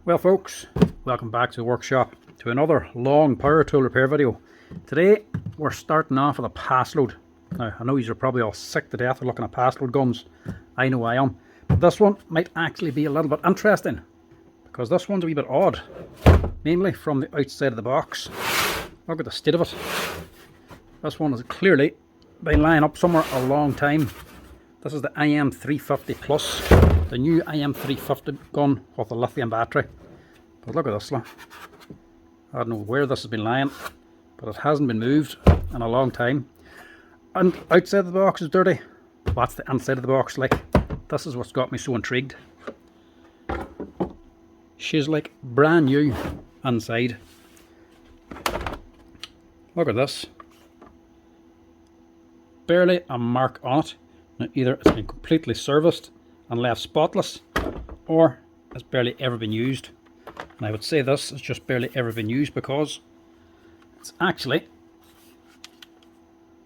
Well folks, welcome back to the workshop to another long power tool repair video. Today we're starting off with a Paslode. Now I know you're probably all sick to death of looking at Paslode guns. I know I am. But this one might actually be a little bit interesting because this one's a wee bit odd. Mainly from the outside of the box. Look at the state of it. This one has clearly been lying up somewhere a long time. This is the IM350 Plus, the new IM350 gun with a lithium battery. But look at this one. I don't know where this has been lying, but it hasn't been moved in a long time. And outside of the box is dirty. That's the inside of the box like. This is what's got me so intrigued. She's like brand new inside. Look at this. Barely a mark on it. Now either it's been completely serviced and left spotless, or it's barely ever been used. And I would say this has just barely ever been used because it's actually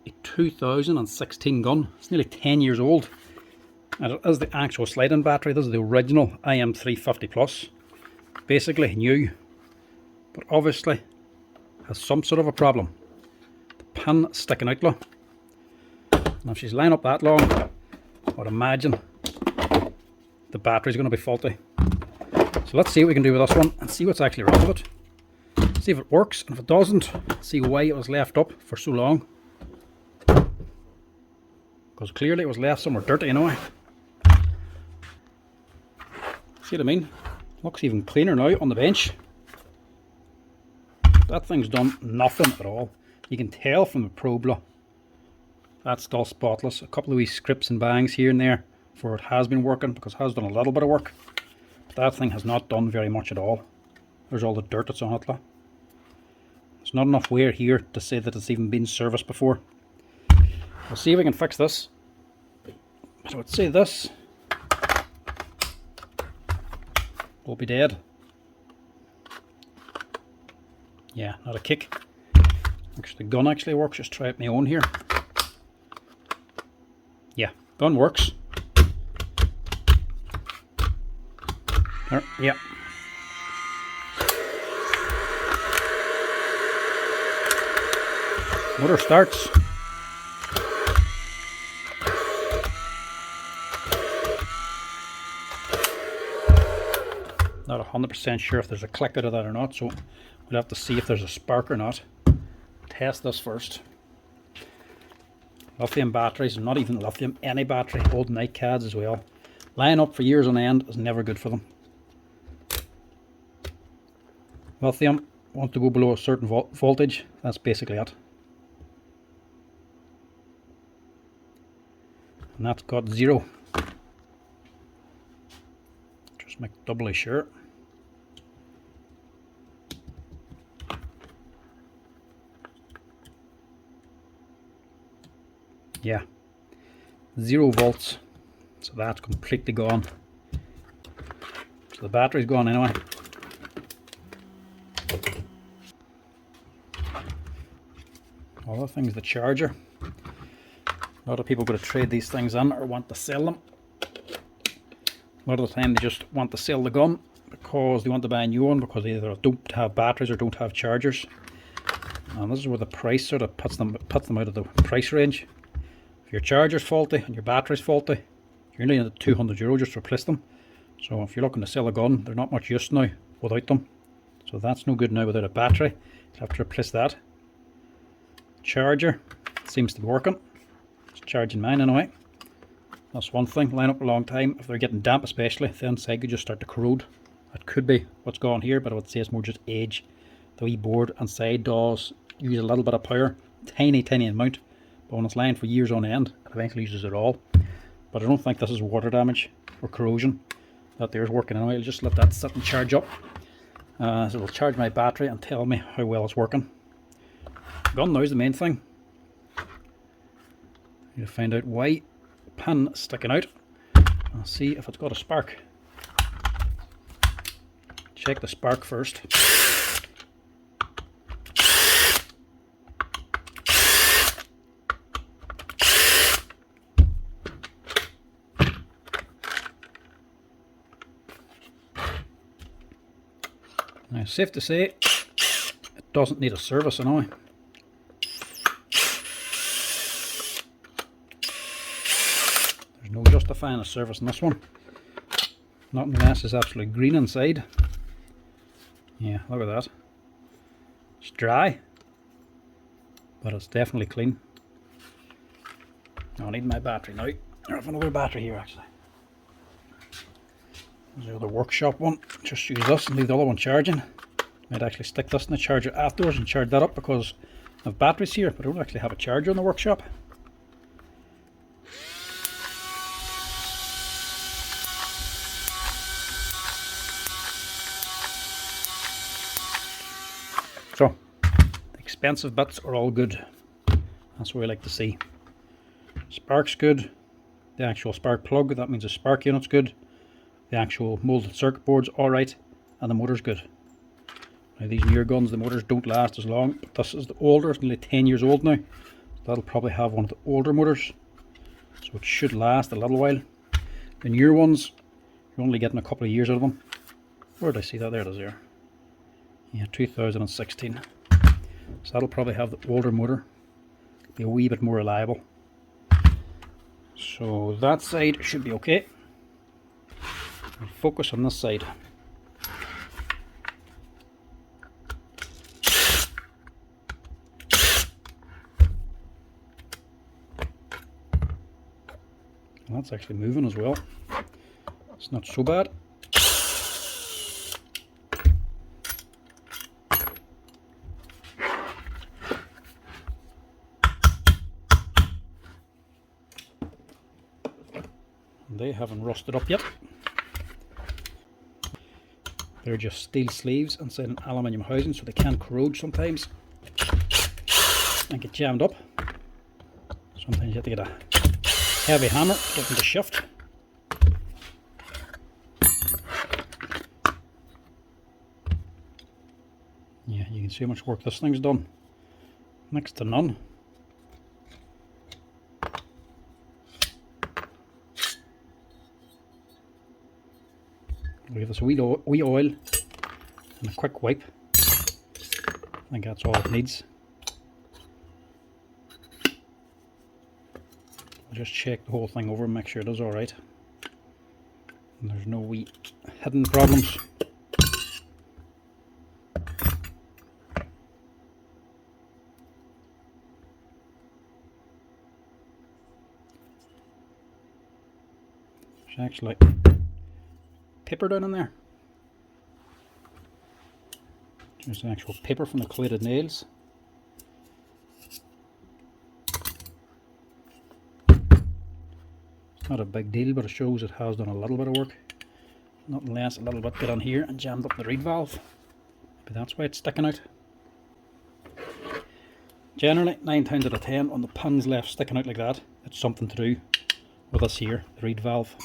a 2016 gun. It's nearly 10 years old. And it is the actual slide-in battery. This is the original IM350 Plus. Basically new, but obviously has some sort of a problem. The pin sticking out, look. Now if she's lying up that long, I would imagine the battery's going to be faulty. So let's see what we can do with this one and see what's actually wrong with it. See if it works, and if it doesn't, see why it was left up for so long. Because clearly it was left somewhere dirty anyway. See what I mean? Looks even cleaner now on the bench. That thing's done nothing at all. You can tell from the probe, look. That's still spotless. A couple of wee scripts and bangs here and there for it has been working, because it has done a little bit of work. But that thing has not done very much at all. There's all the dirt that's on it. Look. There's not enough wear here to say that it's even been serviced before. We'll see if we can fix this. But I would say this will be dead. Yeah, not a kick. Actually, the gun actually works. Just try it my own here. Yeah, gun works. There, yeah. Motor starts. Not 100% sure if there's a click out of that or not, so we'll have to see if there's a spark or not. Test this first. Lithium batteries, not even lithium, any battery, old NiCads as well. Lying up for years on end is never good for them. Lithium, want to go below a certain voltage, that's basically it. And that's got 0. Just make doubly sure. Yeah, 0 volts, so that's completely gone. So the battery's gone anyway. Other thing's the charger. A lot of people go to trade these things in or want to sell them. A lot of the time they just want to sell the gun because they want to buy a new one because they either don't have batteries or don't have chargers. And this is where the price sort of puts them out of the price range. If your charger's faulty and your battery's faulty, you're nearly at €200 just to replace them. So if you're looking to sell a gun, they're not much use now without them. So that's no good now without a battery. You'll have to replace that. Charger seems to be working. It's charging mine anyway. That's one thing. Line up a long time. If they're getting damp especially, the inside could just start to corrode. That could be what's gone here, but I would say it's more just age. The wee board inside does use a little bit of power. Tiny amount. But when it's lying for years on end, it eventually uses it all. But I don't think this is water damage or corrosion. That there's working anyway. I'll just let that sit and charge up. So it'll charge my battery and tell me how well it's working. Gun now is the main thing. Need to find out why the pin is sticking out. I'll see if it's got a spark. Check the spark first. Now, safe to say, it doesn't need a service now. There's no justifying a service in this one. Not unless it's absolutely green inside. Yeah, look at that. It's dry, but it's definitely clean. I need my battery now. I have another battery here actually. There's the other workshop one. Just use this and leave the other one charging. Might actually stick this in the charger afterwards and charge that up because I have batteries here, but I don't actually have a charger in the workshop. So, the expensive bits are all good. That's what we like to see. Spark's good. The actual spark plug, that means the spark unit's good. The actual molded circuit board's alright. And the motor's good. Now these newer guns, the motors don't last as long. But this is the older, it's nearly 10 years old now. So that'll probably have one of the older motors. So it should last a little while. The newer ones, you're only getting a couple of years out of them. Where did I see that? There it is there. Yeah, 2016. So that'll probably have the older motor. Be a wee bit more reliable. So that side should be okay. I'll focus on this side. And that's actually moving as well. It's not so bad. They haven't rusted up yet. They're just steel sleeves inside an aluminium housing, so they can corrode sometimes and get jammed up. Sometimes you have to get a heavy hammer to get them to shift. Yeah, you can see how much work this thing's done. Next to none. Give this a wee oil and a quick wipe. I think that's all it needs. I'll just check the whole thing over and make sure it is alright. And there's no wee hidden problems. There's actually paper down in there. There's the actual paper from the collated nails. It's not a big deal, but it shows it has done a little bit of work. Nothing less, a little bit got on here and jammed up the reed valve. But that's why it's sticking out. Generally, 9 times out of 10, on the pins left sticking out like that, it's something to do with this here, the reed valve.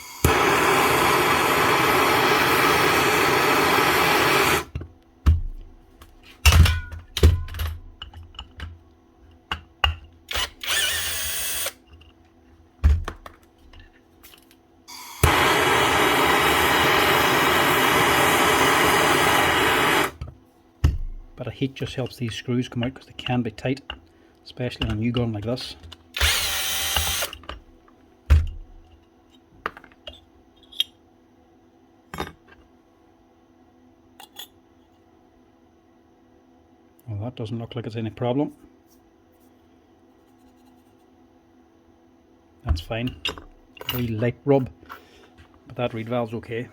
But a heat just helps these screws come out because they can be tight, especially on a new gun like this. Well, that doesn't look like it's any problem. That's fine. A wee light rub, but that reed valve's okay.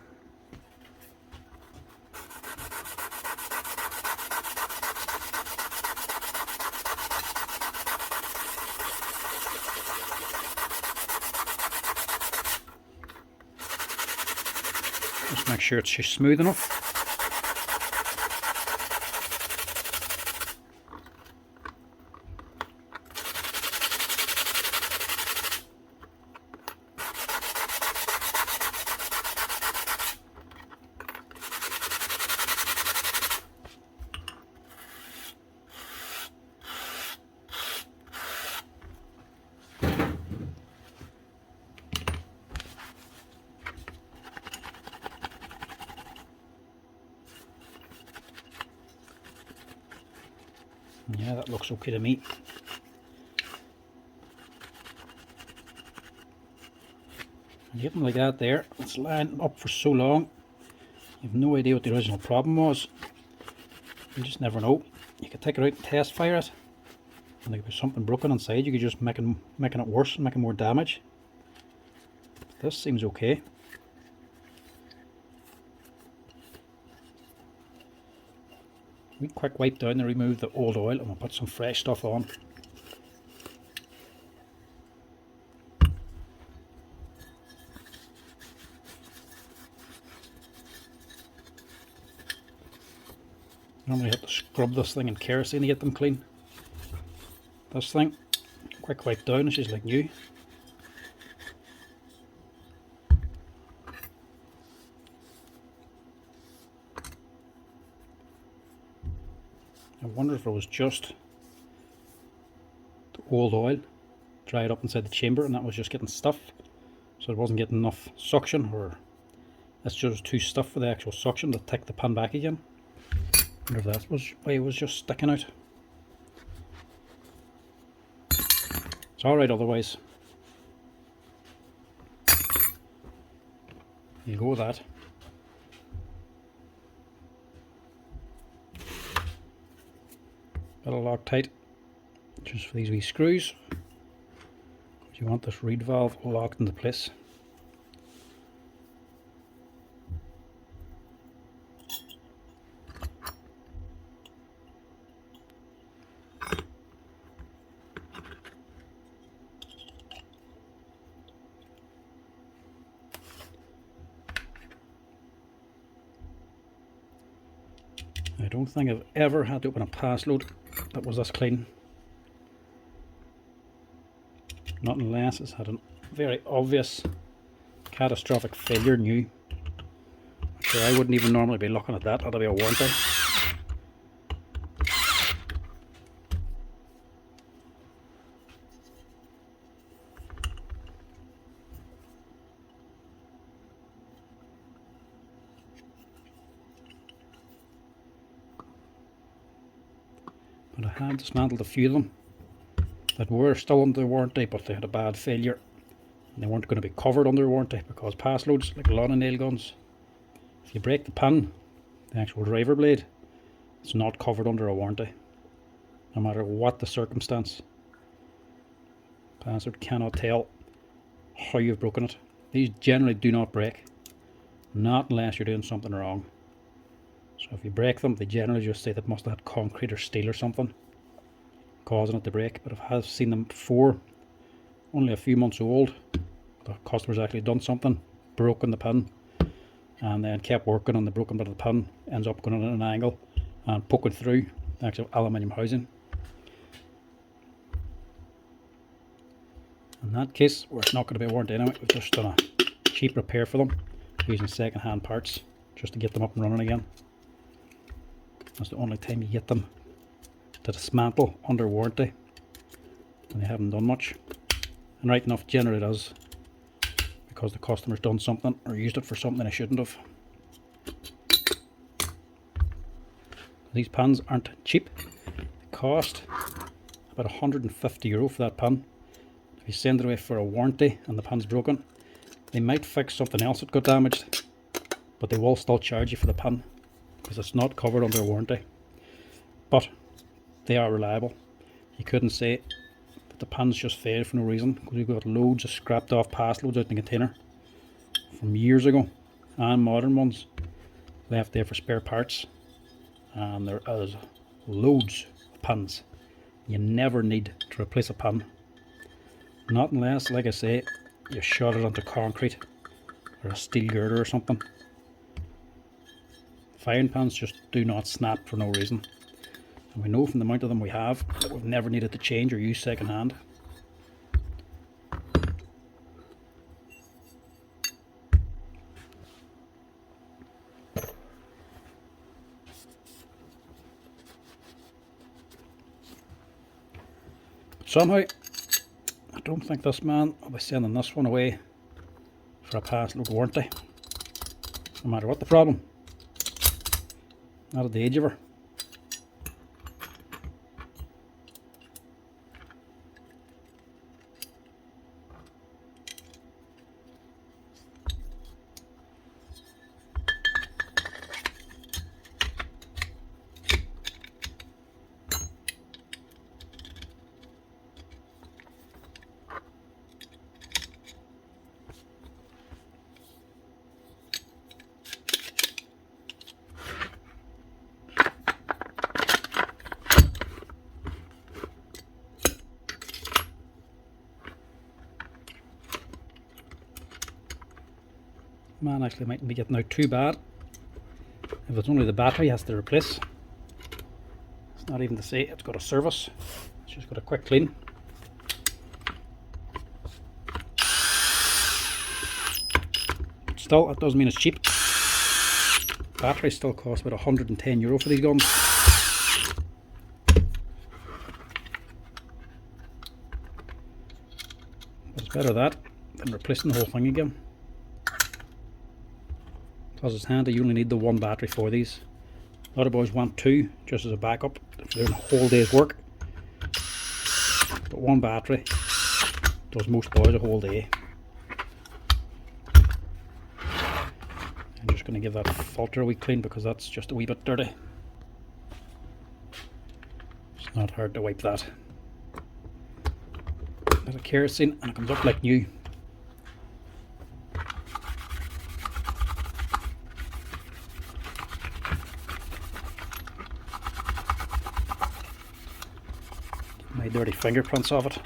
Just make sure it's just smooth enough. Yeah, that looks okay to me. You get them like that there, it's lying up for so long, you have no idea what the original problem was. You just never know. You could take it out and test fire it, and there could be something broken inside. You could just making it worse and making more damage. This seems okay. We quick wipe down and remove the old oil, and we'll put some fresh stuff on. Normally have to scrub this thing in kerosene to get them clean. This thing, quick wipe down, it's just like new. I wonder if it was just the old oil dried up inside the chamber and that was just getting stuff, so it wasn't getting enough suction, or it's just too stuff for the actual suction to take the pan back again. I wonder if that was why it was just sticking out. It's alright otherwise. You go with that. Bit of Loctite, just for these wee screws. You want this reed valve locked into place. I don't think I've ever had to open a Paslode that was this clean. Not unless it's had a very obvious catastrophic failure new. Sure, I wouldn't even normally be looking at that, that'll be a warranty. But I had dismantled a few of them that were still under warranty, but they had a bad failure and they weren't going to be covered under warranty, because Paslodes, like a lot of nail guns, if you break the pin, the actual driver blade, it's not covered under a warranty, no matter what the circumstance. Paslode cannot tell how you've broken it. These generally do not break, not unless you're doing something wrong. So if you break them, they generally just say that must have had concrete or steel or something causing it to break. But I have seen them before, only a few months old, the customer's actually done something, broken the pin, and then kept working on the broken bit of the pin, ends up going at an angle and poking through the actual aluminium housing. In that case, where it's not going to be a warranty anyway, we've just done a cheap repair for them using second hand parts just to get them up and running again. That's the only time you get them to dismantle under warranty, and they haven't done much. And right enough, generally it is, because the customer's done something or used it for something they shouldn't have. These pans aren't cheap. They cost about €150 for that pan. If you send it away for a warranty and the pan's broken, they might fix something else that got damaged, but they will still charge you for the pan, because it's not covered under warranty. But they are reliable. You couldn't say that the pans just failed for no reason, because we've got loads of scrapped off Paslodes out in the container from years ago, and modern ones left there for spare parts, and there is loads of pans. You never need to replace a pan, not unless, like I say, you shot it onto concrete or a steel girder or something. Firing pans just do not snap for no reason, and we know from the amount of them we have that we've never needed to change or use second hand. Somehow, I don't think this man will be sending this one away for a Paslode warranty, no matter what the problem. Not at the age of her. man actually mightn't be getting out too bad. If it's only the battery he has to replace. It's not even to say it's got a service. It's just got a quick clean. Still, that doesn't mean it's cheap. Batteries still cost about €110 for these guns. But it's better that than replacing the whole thing again. Because it's handy, you only need the one battery for these. A lot of boys want two just as a backup if they're doing a whole day's work. But one battery does most boys a whole day. I'm just going to give that filter a wee clean because that's just a wee bit dirty. It's not hard to wipe that. Bit of kerosene and it comes up like new. My dirty fingerprints of it.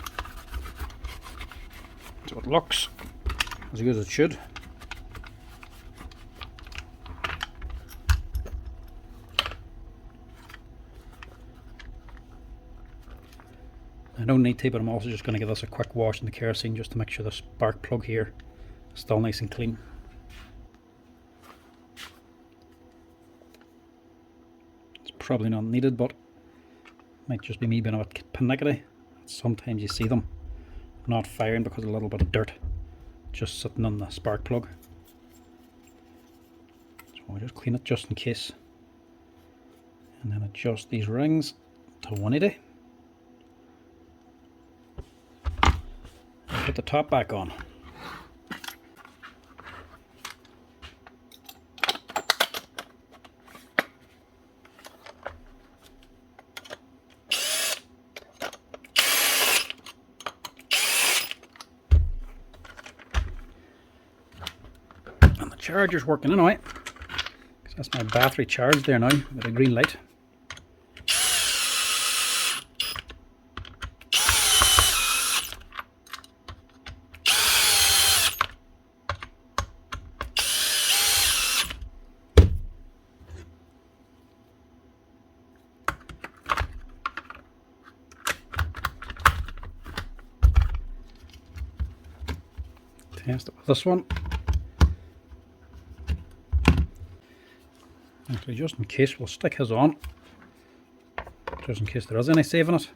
So it looks as good as it should. I don't need to, but I'm also just going to give this a quick wash in the kerosene just to make sure the spark plug here is still nice and clean. It's probably not needed, but might just be me being a bit pernickety. Sometimes you see them not firing because of a little bit of dirt just sitting on the spark plug. So I'll just clean it just in case. And then adjust these rings to 180. Put the top back on. And the charger's working anyway, because that's my battery charged there now with a green light. Test it with this one. Actually, just in case, we'll stick his on, just in case there is any saving it.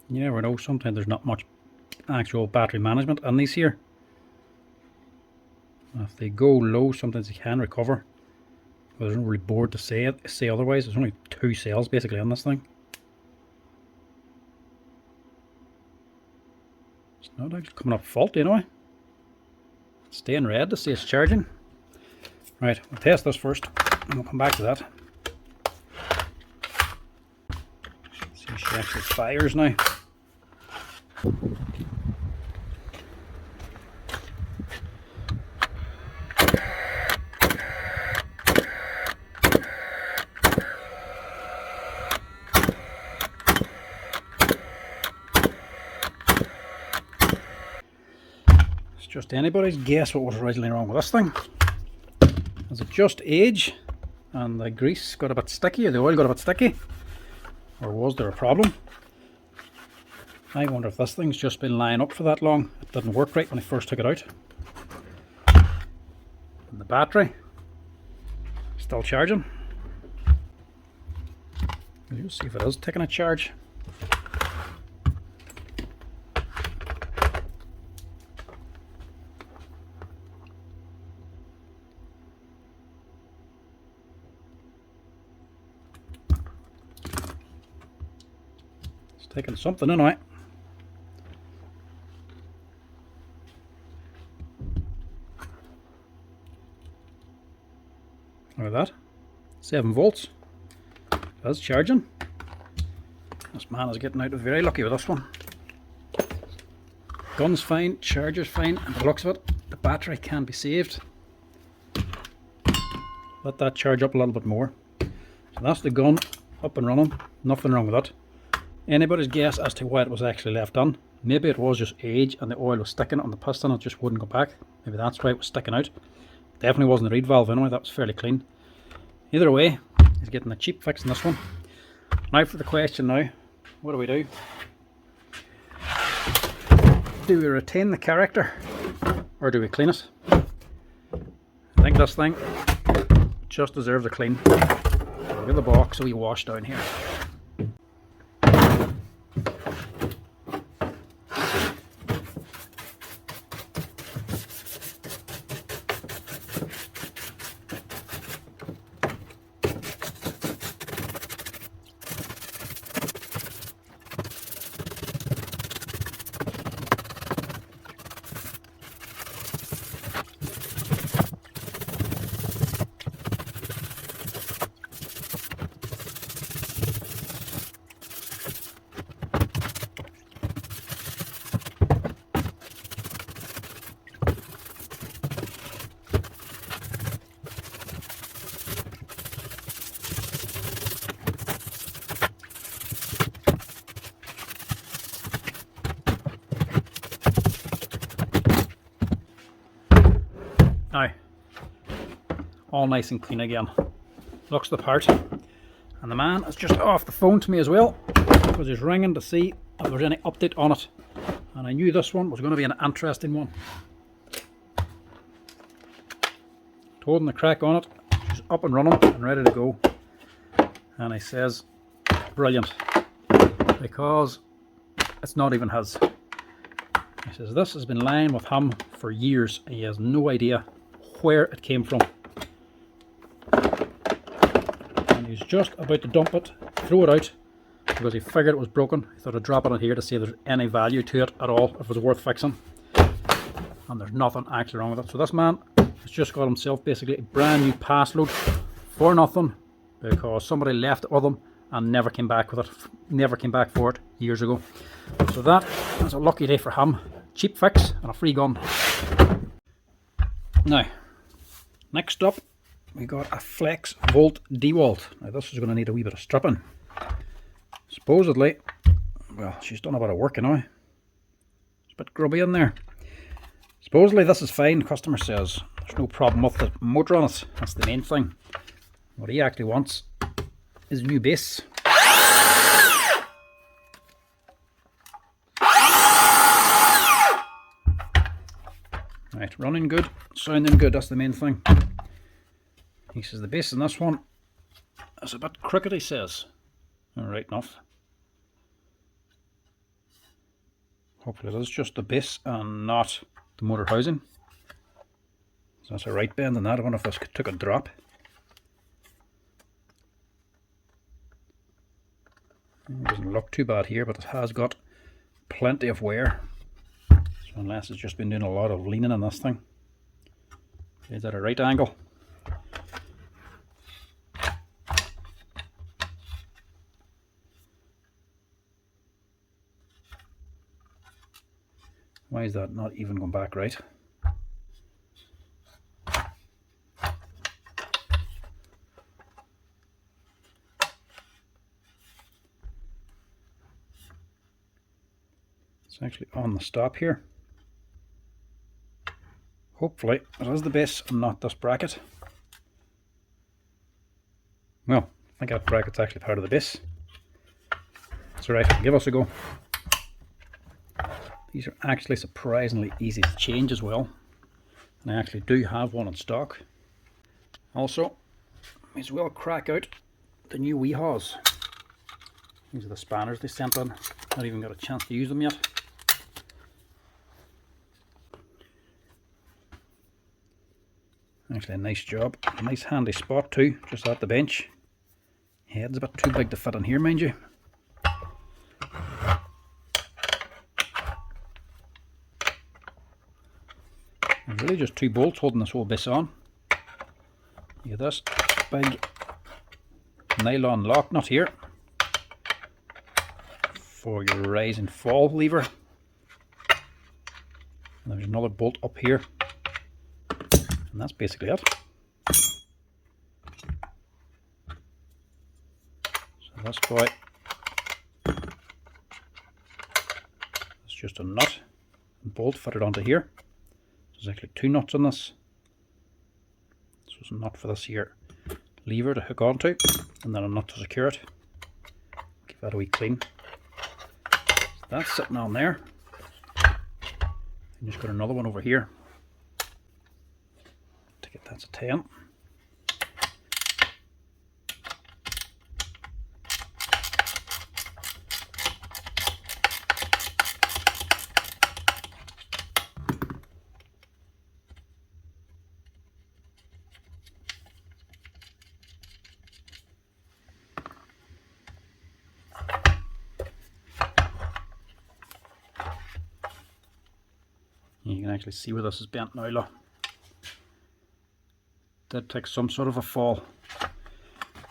You never know, sometimes there's not much actual battery management in these here. If they go low, sometimes they can recover. But there's no really board to say otherwise. There's only 2 cells basically on this thing. It's not actually coming up faulty anyway. It's staying red to say it's charging. Right, we'll test this first and we'll come back to that. See if she actually fires now. Just anybody's guess what was originally wrong with this thing. Is it just age and the grease got a bit sticky, or the oil got a bit sticky, or was there a problem? I wonder if this thing's just been lying up for that long. It didn't work right when I first took it out. And the battery still charging. We'll just see if it is taking a charge. Taking something anyway. Look at that. 7 volts. That's charging. This man is getting out very lucky with this one. Gun's fine, charger's fine, and the looks of it, the battery can be saved. Let that charge up a little bit more. So that's the gun up and running. Nothing wrong with that. Anybody's guess as to why it was actually left on. Maybe it was just age and the oil was sticking on the piston, it just wouldn't go back. Maybe that's why it was sticking out. Definitely wasn't the reed valve anyway, that was fairly clean. Either way, he's getting a cheap fix in this one. Now for the question now, what do we do? Do we retain the character or do we clean it? I think this thing just deserves a clean. Look at the box, so we wash down here. Now, all nice and clean again. Looks the part. And the man is just off the phone to me as well, because he's ringing to see if there's any update on it. And I knew this one was going to be an interesting one. Told him the crack on it. She's up and running and ready to go. And he says, brilliant, because it's not even his. He says this has been lying with him for years. He has no idea where it came from. And he's just about to dump it, throw it out, because he figured it was broken. He thought I'd drop it in here to see if there's any value to it at all, if it was worth fixing. And there's nothing actually wrong with it. So this man has just got himself basically a brand new Paslode for nothing, because somebody left it with him and never came back with it, never came back for it years ago. So that is a lucky day for him. Cheap fix and a free gun. Now, next up we got a flex volt DeWalt. Now this is going to need a wee bit of stripping. Supposedly, well, she's done a bit of work, you know. It's a bit grubby in there. Supposedly this is fine. The customer says there's no problem with the motor on it. That's the main thing. What he actually wants is a new base. Right, running good, sounding good, that's the main thing. He says the base in this one is a bit crooked, he says. Alright enough. Hopefully it is just the base and not the motor housing. So that's a right bend in that. I wonder if this took a drop. It doesn't look too bad here, but it has got plenty of wear. So unless it's just been doing a lot of leaning on this thing. Is that a right angle? Why is that not even going back right? It's actually on the stop here. Hopefully it is the base and not this bracket. Well, I think that bracket's actually part of the base. That's alright, give us a go. These are actually surprisingly easy to change as well. And I actually do have one in stock. Also, may as well crack out the new Weehaws. These are the spanners they sent on. Not even got a chance to use them yet. Actually a nice job. A nice handy spot too, just at the bench. Head's a bit too big to fit in here, mind you. There's really just two bolts holding this whole base on. You get this big nylon lock nut here for your rise and fall lever. And there's another bolt up here. And that's basically it. So this boy just a nut and bolt fitted onto here. There's actually 2 nuts on this. So it's a nut for this here lever to hook onto, and then a nut to secure it. Give that a wee clean. So that's sitting on there. And just got another one over here. Take it, that's a 10. You can actually see where this is bent now, look. Did take some sort of a fall.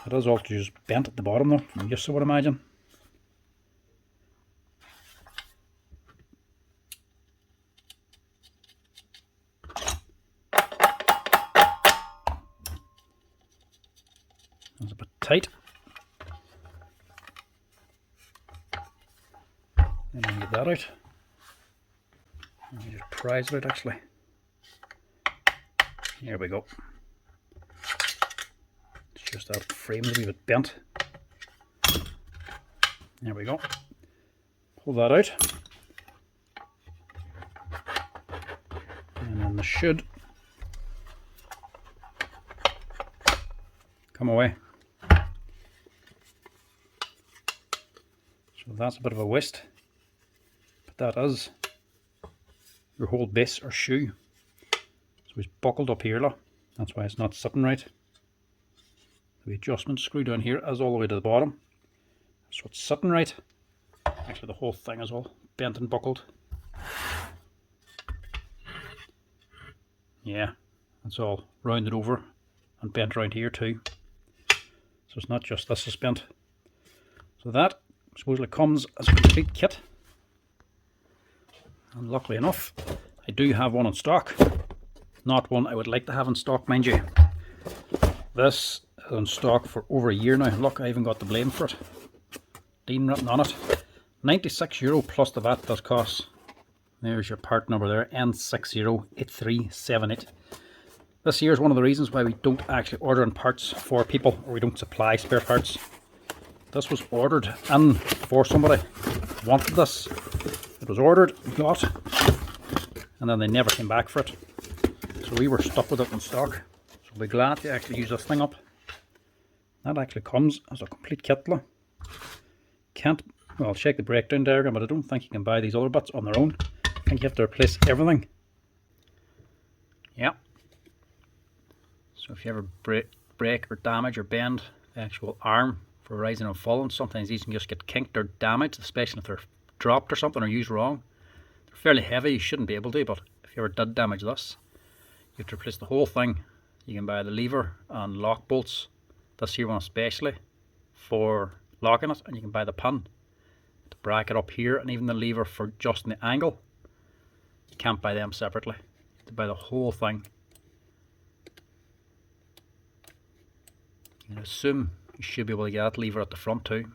It is also just bent at the bottom though, from use I would imagine. That's a bit tight. And then get that out. Let me just prise it out actually. Here we go. It's just that frame's a wee bit bent. There we go. Pull that out. And then this should come away. So that's a bit of a waste. But that is your whole base or shoe. So it's buckled up here, look. That's why it's not sitting right. The adjustment screw down here is all the way to the bottom. So it's sitting right. Actually the whole thing is all bent and buckled. Yeah, it's all rounded over and bent around here too. So it's not just this is bent. So that supposedly comes as a complete kit. And luckily enough, I do have one in stock. Not one I would like to have in stock, mind you. This is in stock for over a year now. Look, I even got the blame for it. Dean written on it. €96 plus the VAT does cost. There's your part number there, N608378. This here is one of the reasons why we don't actually order in parts for people, or we don't supply spare parts. This was ordered in for somebody who wanted this. It was ordered, got, and then they never came back for it. So we were stuck with it in stock. So we'll be glad to actually use this thing up. That actually comes as a complete kit. Can't, well, I'll check the breakdown diagram, but I don't think you can buy these other bits on their own. I think you have to replace everything. Yeah. So if you ever break or damage or bend the actual arm for rising and falling, sometimes these can just get kinked or damaged, especially if they're dropped or something or used wrong. They're fairly heavy, you shouldn't be able to, but if you ever did damage this, you have to replace the whole thing. You can buy the lever and lock bolts, this here one especially, for locking it, and you can buy the pin to bracket up here, and even the lever for adjusting the angle. You can't buy them separately. You have to buy the whole thing. You can assume you should be able to get that lever at the front too.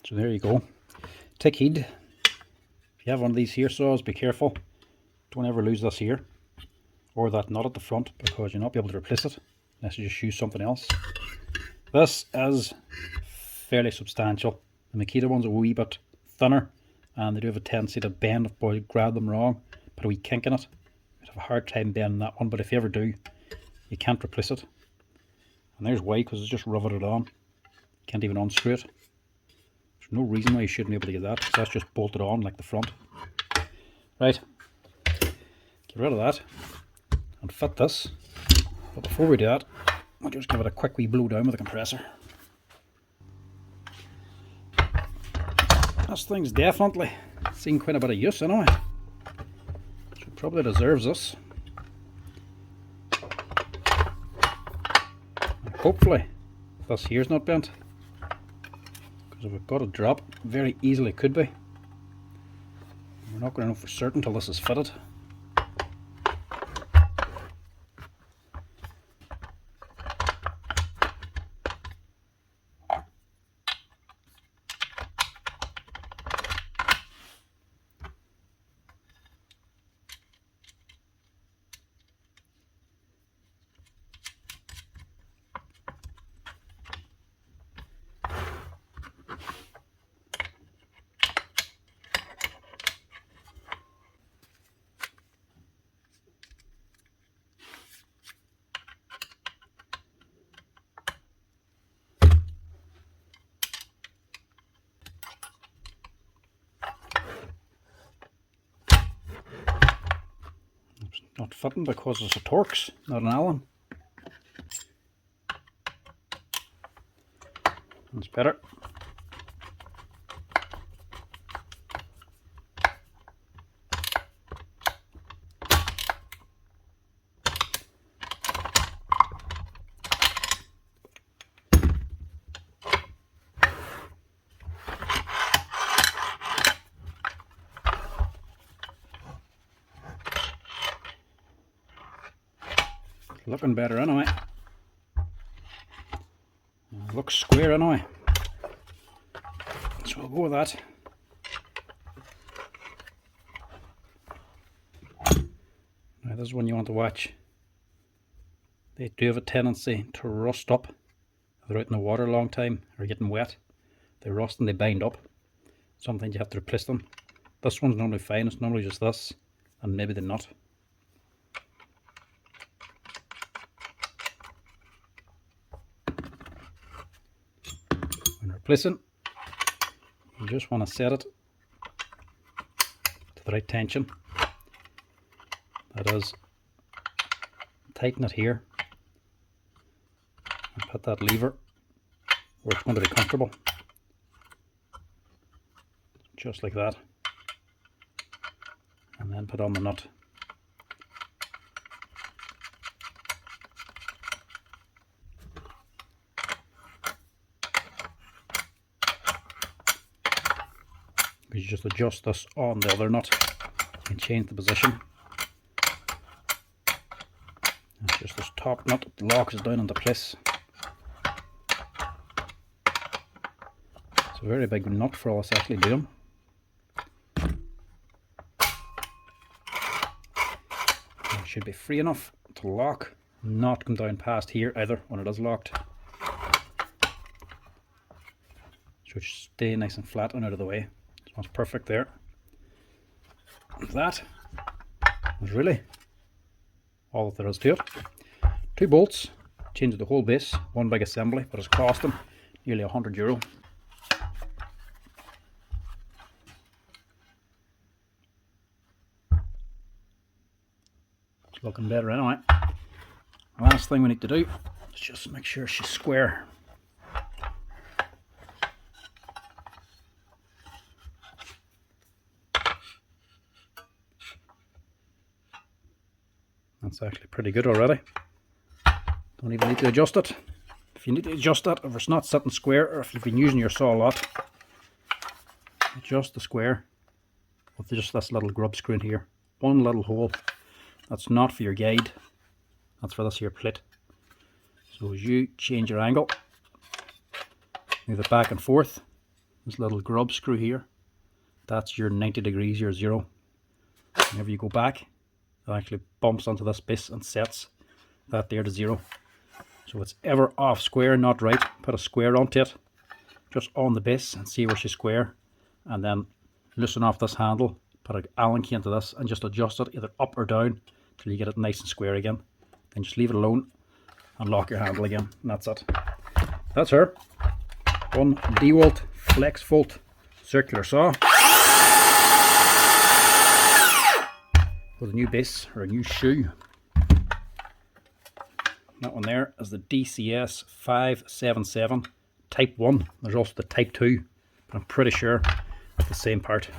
So there you go. Take heed. If you have one of these here saws, be careful. Don't ever lose this here, or that nut at the front, because you'll not be able to replace it unless you just use something else. This is fairly substantial. The Makita one's a wee bit thinner, and they do have a tendency to bend if you grab them wrong. Put a wee kink in it. You'd have a hard time bending that one, but if you ever do, you can't replace it. And there's why, because it's just riveted on. You can't even unscrew it. There's no reason why you shouldn't be able to get that, because that's just bolted on like the front. Right, get rid of that and fit this. But before we do that, I'll just give it a quick wee blow down with a compressor. This thing's definitely seen quite a bit of use anyway. So it probably deserves this. And hopefully this here's not bent, because if it got a drop, very easily could be. We're not going to know for certain until this is fitted. not fitting because it's a Torx, not an Allen. That's better. Looking better anyway. Looks square anyway. So we'll go with that. Now this is one you want to watch. They do have a tendency to rust up if they're out in the water a long time or getting wet. They rust and they bind up. Sometimes you have to replace them. This one's normally fine, it's normally just this and maybe the nut. When replacing, you just want to set it to the right tension. That is, tighten it here and put that lever where it's going to be comfortable, just like that, and then put on the nut. You just adjust this on the other nut and change the position. It's just this top nut that locks it down into place. It's a very big nut for all it's actually doing. It should be free enough to lock, not come down past here either when it is locked. Should stay nice and flat and out of the way. That's perfect there. That is really all that there is to it. 2 bolts, change the whole base, one big assembly, but it's cost them nearly €100. It's looking better anyway. The last thing we need to do is just make sure she's square. That's actually pretty good already. Don't even need to adjust it. If you need to adjust that, if it's not sitting square, or if you've been using your saw a lot, adjust the square with just this little grub screw in here. One little hole. That's not for your guide. That's for this here plate. So as you change your angle, move it back and forth. This little grub screw here, that's your 90 degrees, your 0. Whenever you go back, it actually bumps onto this base and sets that there to 0. So it's ever off square, not right. Put a square onto it, just on the base, and see where she's square. And then loosen off this handle, put an Allen key into this, and just adjust it either up or down till you get it nice and square again. Then just leave it alone and lock your handle again, and that's it. That's her. One DeWalt Flex Volt circular saw with a new base, or a new shoe. That one there is the DCS577 Type 1. There's also the Type 2, but I'm pretty sure it's the same part.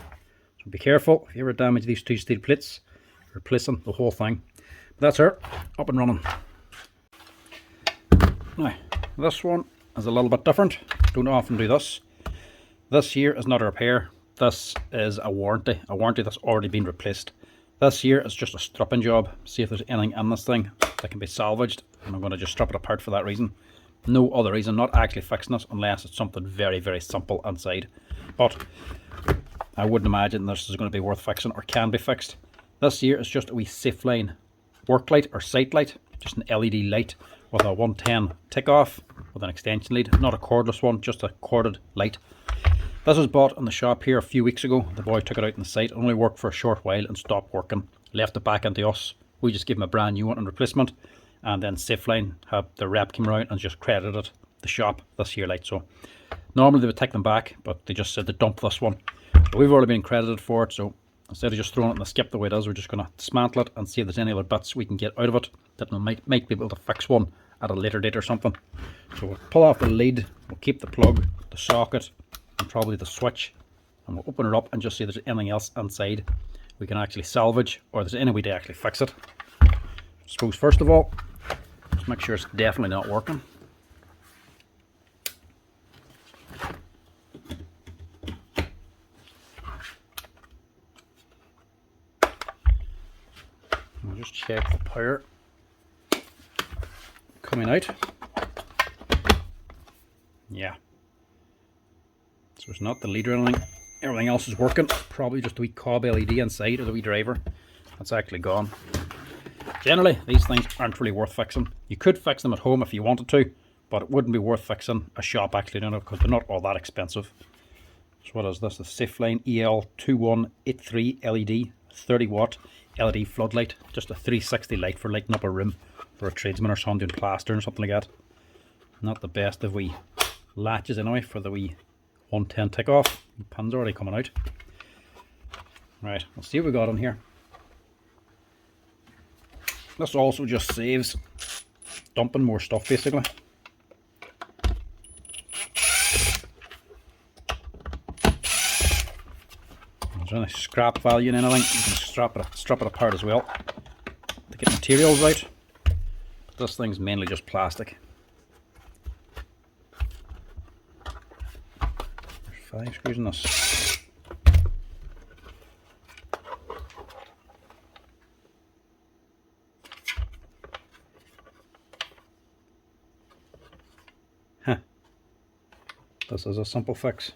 So be careful if you ever damage these 2 steel plates, replacing the whole thing. But that's her, up and running. Now, this one is a little bit different. Don't often do this. This here is not a repair. This is a warranty that's already been replaced. This here is just a stripping job. See if there's anything in this thing that can be salvaged, and I'm going to just strip it apart for that reason. No other reason, not actually fixing it unless it's something very, very simple inside. But I wouldn't imagine this is going to be worth fixing or can be fixed. This here is just a wee Safeline work light or sight light, just an LED light with a 110 tick off with an extension lead, not a cordless one, just a corded light. This was bought in the shop here a few weeks ago. The boy took it out in the site, only worked for a short while and stopped working. Left it back into us. We just gave him a brand new one in replacement, and then Safeline, the rep came around and just credited the shop this year light. So normally they would take them back, but they just said to dump this one. So we've already been credited for it, so instead of just throwing it in the skip the way it is, we're just going to dismantle it and see if there's any other bits we can get out of it that we might be able to fix one at a later date or something. So we'll pull off the lid, we'll keep the plug, the socket, and probably the switch, and we'll open it up and just see if there's anything else inside we can actually salvage, or there's any way to actually fix it. I suppose first of all, just make sure it's definitely not working. We'll just check the power coming out. Yeah. So it's not the lead or anything. Everything else is working. Probably just the wee cob LED inside, or the wee driver. That's actually gone. Generally, these things aren't really worth fixing. You could fix them at home if you wanted to, but it wouldn't be worth fixing a shop actually doing it, because they're not all that expensive. So what is this? The Safeline EL2183 LED 30 watt LED floodlight. Just a 360 light for lighting up a room for a tradesman or someone doing plaster or something like that. Not the best of wee latches anyway for the wee 110 tick off. The pin's already coming out. Right, let's see what we got in here. This also just saves dumping more stuff basically. If there's any scrap value in anything, you can strap it apart as well to get materials out. But this thing's mainly just plastic. There's 5 screws in this. Huh. This is a simple fix.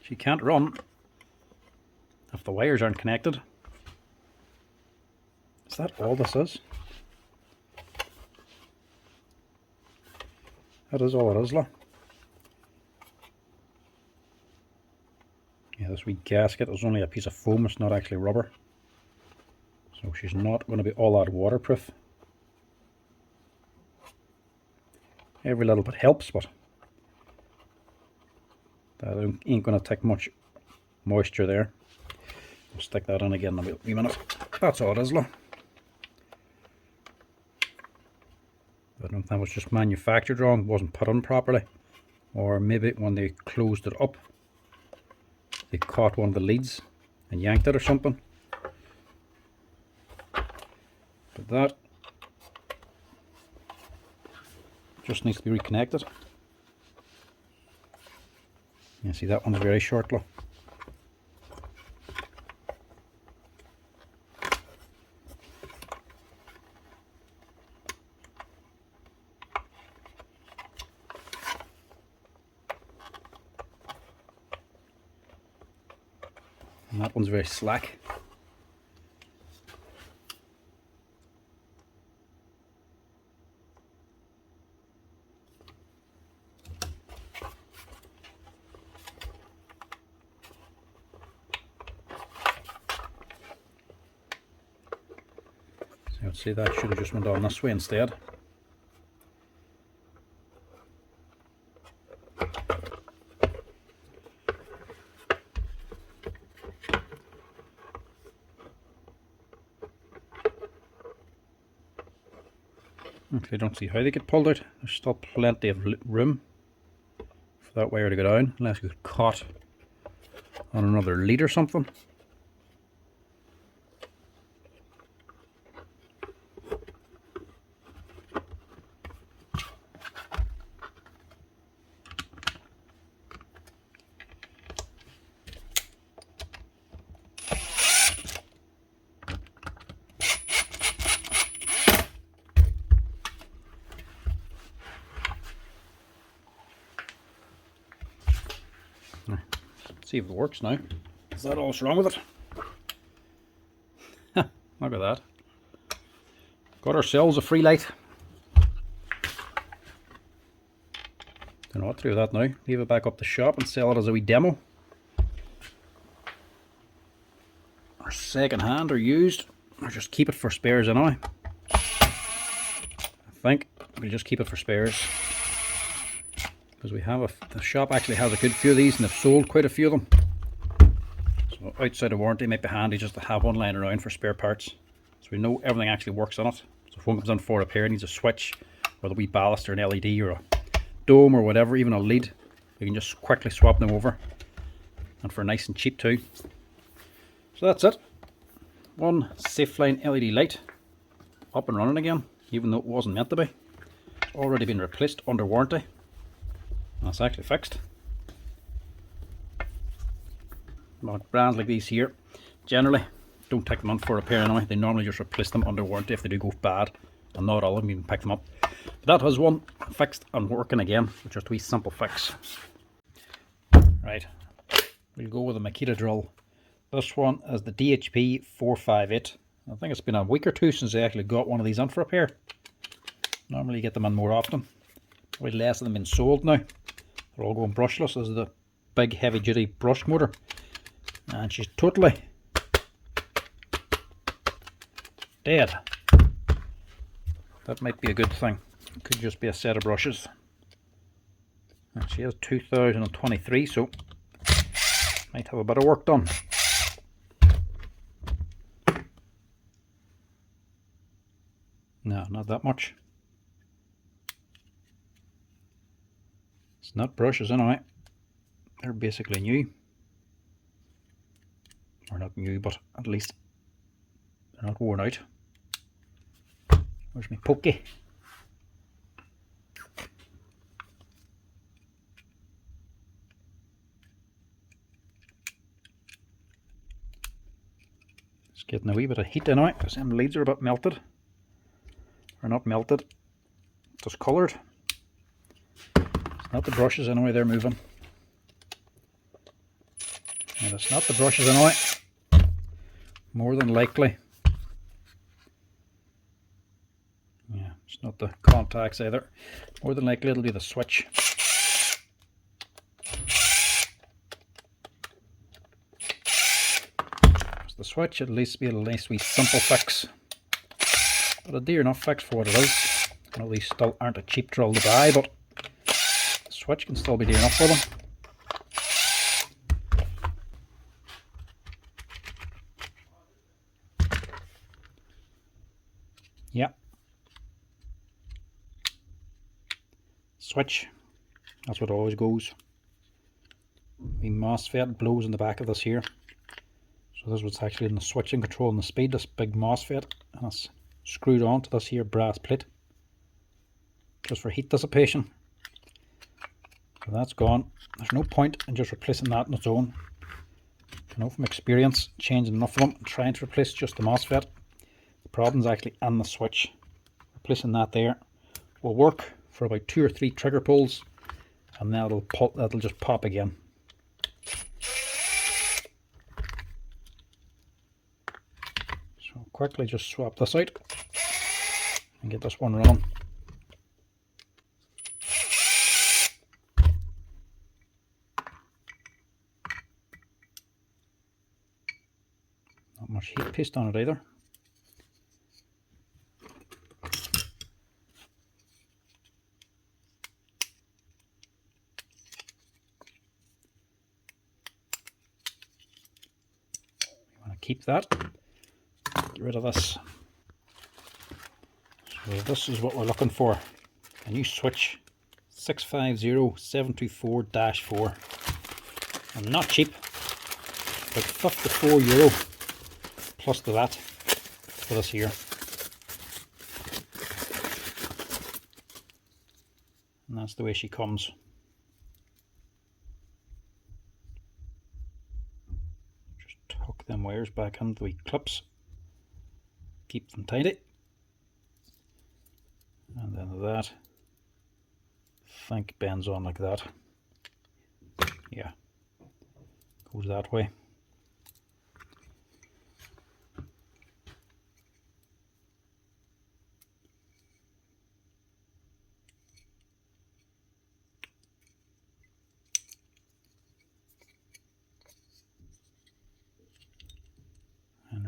She can't run if the wires aren't connected. Is that all this is? That is all it is, look. Yeah, this wee gasket is only a piece of foam, it's not actually rubber. So she's not going to be all that waterproof. Every little bit helps, but that ain't going to take much moisture there. We'll stick that in again in a wee minute. That's all it is, look. I don't know if that was just manufactured wrong, wasn't put on properly, or maybe when they closed it up they caught one of the leads and yanked it or something. But that just needs to be reconnected. You see that one's very short, look. And that one's very slack. So I'd say that should have just went on this way instead. Actually, I don't see how they get pulled out. There's still plenty of room for that wire to go down, unless you get caught on another lead or something. See if it works now. Is that all that's wrong with it? Look at that. Got ourselves a free light. Don't know what to do with that now. Leave it back up the shop and sell it as a wee demo. Or second hand or used. Or just keep it for spares anyway. I think we'll just keep it for spares. because we have the shop actually has a good few of these, and they've sold quite a few of them. So outside of warranty, it might be handy just to have one lying around for spare parts, so we know everything actually works on it. So if one comes in for repair, needs a switch, whether it be ballast or an LED or a dome or whatever, even a lead, we can just quickly swap them over, and for nice and cheap too. So that's it. One Safeline LED light up and running again, even though it wasn't meant to be. It's already been replaced under warranty. That's actually fixed. But brands like these here generally don't take them on for repair anyway. They normally just replace them under warranty if they do go bad, and not all of them, you can pick them up. But that has one fixed and working again with just a wee simple fix. Right, we'll go with a Makita drill. This one is the DHP458. I think it's been a week or two since I actually got one of these in for repair. Normally you get them in more often. Probably less of them been sold now. They're all going brushless. This is the big heavy duty brush motor, and she's totally dead. That might be a good thing. It could just be a set of brushes. And she has 2023, so might have a bit of work done. No, not that much. It's not brushes anyway. They're basically new. Or not new, but at least they're not worn out. Where's my pokey? It's getting a wee bit of heat anyway, because them leads are a bit melted. Or not melted, just coloured. It's not the brushes anyway, they're moving. And it's not the brushes anyway. More than likely. Yeah, it's not the contacts either. More than likely it'll be the switch. It's the switch, at least be a nice wee simple fix. But a dear enough fix for what it is. I know these still aren't a cheap drill to buy, but the switch can still be dear enough for them. Yeah. Switch. That's what always goes. The MOSFET blows in the back of this here. So this was actually in the switching control and the speed, this big MOSFET. And it's screwed onto this here brass plate. Just for heat dissipation. So that's gone. There's no point in just replacing that on its own. I know from experience, changing enough of them and trying to replace just the MOSFET. The problem's actually in the switch. Replacing that there will work for about 2 or 3 trigger pulls, and then that'll just pop again. So quickly just swap this out and get this one running. Not much heat paste on it either. Keep that, get rid of this. So this is what we're looking for, a new switch 650724-4, and not cheap, about €54 plus the VAT for this here. And that's the way she comes. Hook them wires back into the clips, keep them tidy, and then that I think bends on like that. Yeah, goes that way.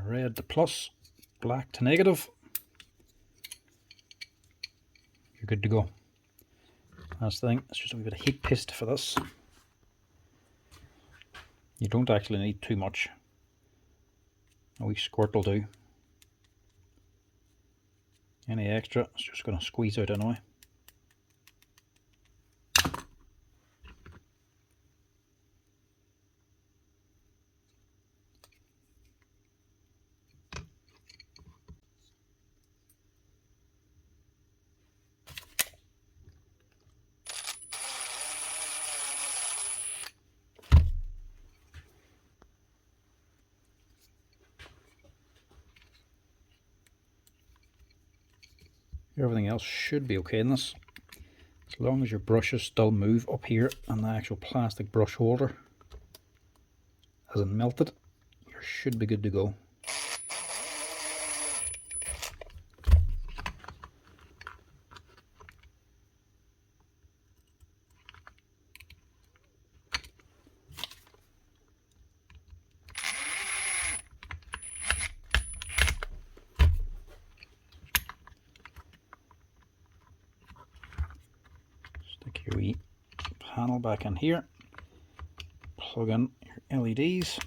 Red to plus, black to negative. You're good to go. Last thing, it's just a wee bit of heat paste for this. You don't actually need too much. A wee squirt will do. Any extra, it's just going to squeeze out anyway. Everything else should be okay in this, as long as your brushes still move up here and the actual plastic brush holder hasn't melted, you should be good to go. Stick your wee panel back in here, plug in your LEDs.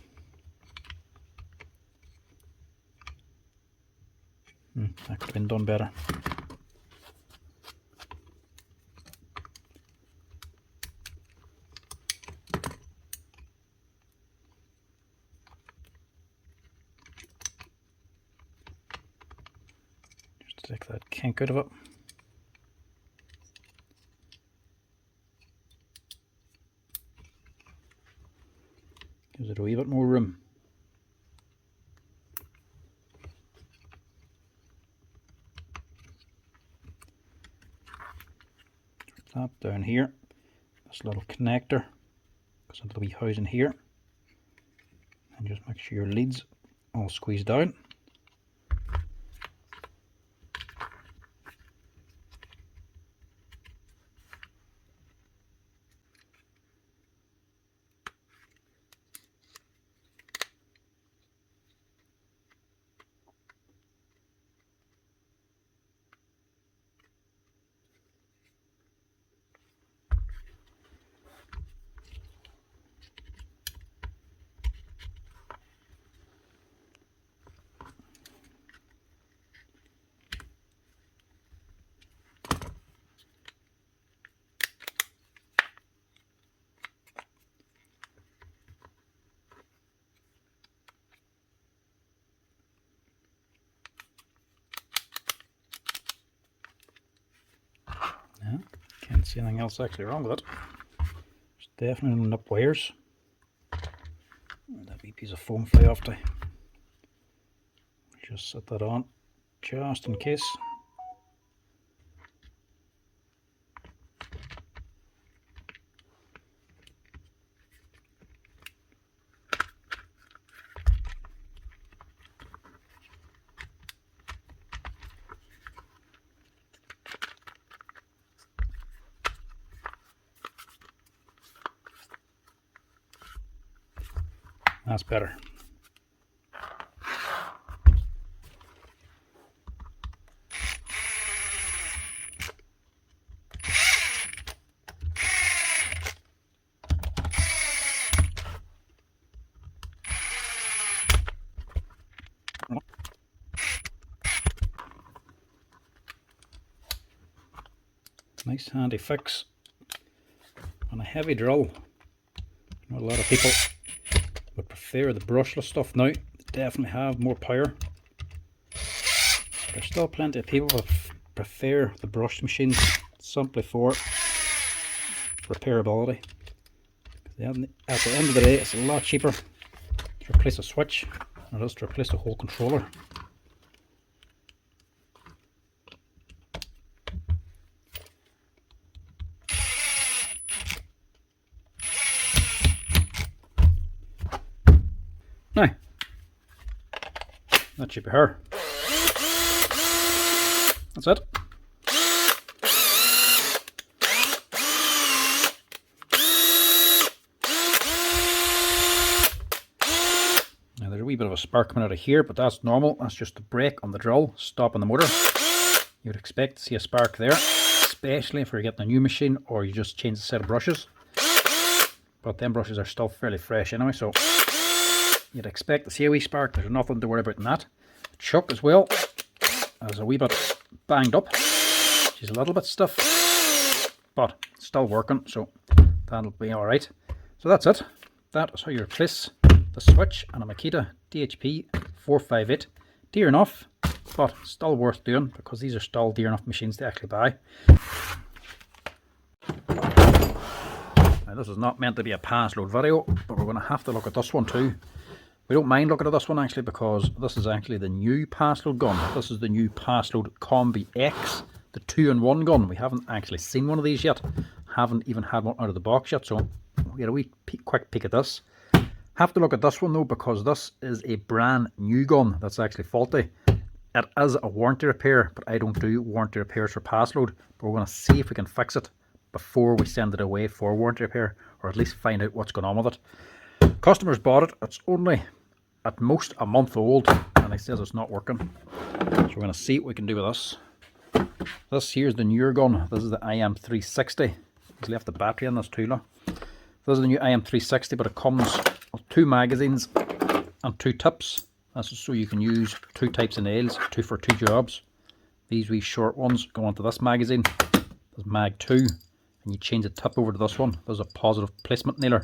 That could have been done better. Just to take that kink out of it. Gives it a wee bit more room. That down here, this little connector goes into the wee housing here, and just make sure your leads all squeeze down. Yeah, can't see anything else actually wrong with it. There's definitely nip wires. That wee piece of foam fly off to. Just set that on, just in case. That's better. Nice handy fix on a heavy drill. A lot of people would prefer the brushless stuff now. They definitely have more power. There's still plenty of people that prefer the brushed machines simply for repairability. At the end of the day, it's a lot cheaper to replace a switch than it is to replace the whole controller. Now, that should be her. That's it. Now there's a wee bit of a spark coming out of here, but that's normal. That's just the brake on the drill stopping the motor. You would expect to see a spark there. especially if you're getting a new machine or you just change a set of brushes. But them brushes are still fairly fresh anyway, so you'd expect to see a wee spark. There's nothing to worry about in that. The chuck as well is a wee bit banged up. She's a little bit stiff, but still working, so that'll be alright. So that's it. That is how you replace the switch on a Makita DHP458. Dear enough, but still worth doing because these are still dear enough machines to actually buy. Now this is not meant to be a Paslode video, but we're going to have to look at this one too. We don't mind looking at this one actually because this is actually the new Paslode gun. This is the new Paslode CombiX, the 2-in-1 gun. We haven't actually seen one of these yet. Haven't even had one out of the box yet, so we'll get a wee quick peek at this. Have to look at this one though because this is a brand new gun that's actually faulty. It is a warranty repair, but I don't do warranty repairs for Paslode. But we're going to see if we can fix it before we send it away for warranty repair, or at least find out what's going on with it. Customers bought it. It's only at most a month old, and he says it's not working. So we're going to see what we can do with this. This here's the newer gun. This is the IM360. He's left the battery in this too. This is the new IM360, but it comes with 2 magazines and 2 tips. That's just so you can use 2 types of nails, 2 for 2 jobs. These wee short ones go onto this magazine. There's mag 2, and you change the tip over to this one. There's a positive placement nailer.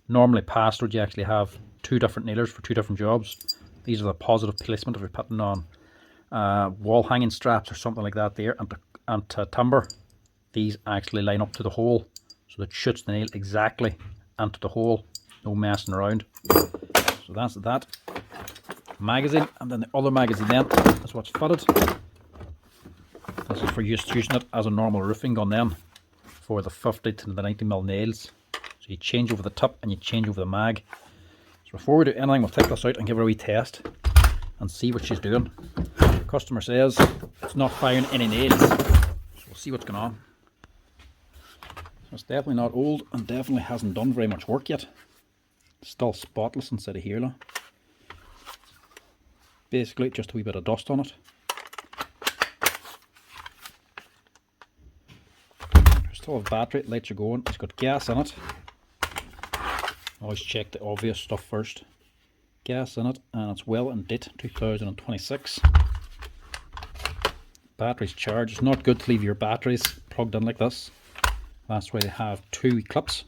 Normally Paslode you actually have 2 different nailers for 2 different jobs. These are the positive placement if you're putting on wall hanging straps or something like that there, and to timber. These actually line up to the hole, so that shoots the nail exactly into the hole. No messing around. So that's that magazine, and then the other magazine then is what's fitted. This is for using it as a normal roofing gun then, for the 50 to the 90mm nails. So you change over the tip and you change over the mag. So before we do anything, we'll take this out and give her a wee test and see what she's doing. The customer says it's not firing any nails, so we'll see what's going on. So it's definitely not old and definitely hasn't done very much work yet. Still spotless inside of here, look. Basically just a wee bit of dust on it. Still have battery, lights are going, it's got gas in it. Always check the obvious stuff first. Gas in it, and it's well in date, 2026. Battery's charged. It's not good to leave your batteries plugged in like this. That's why they have 2 clips.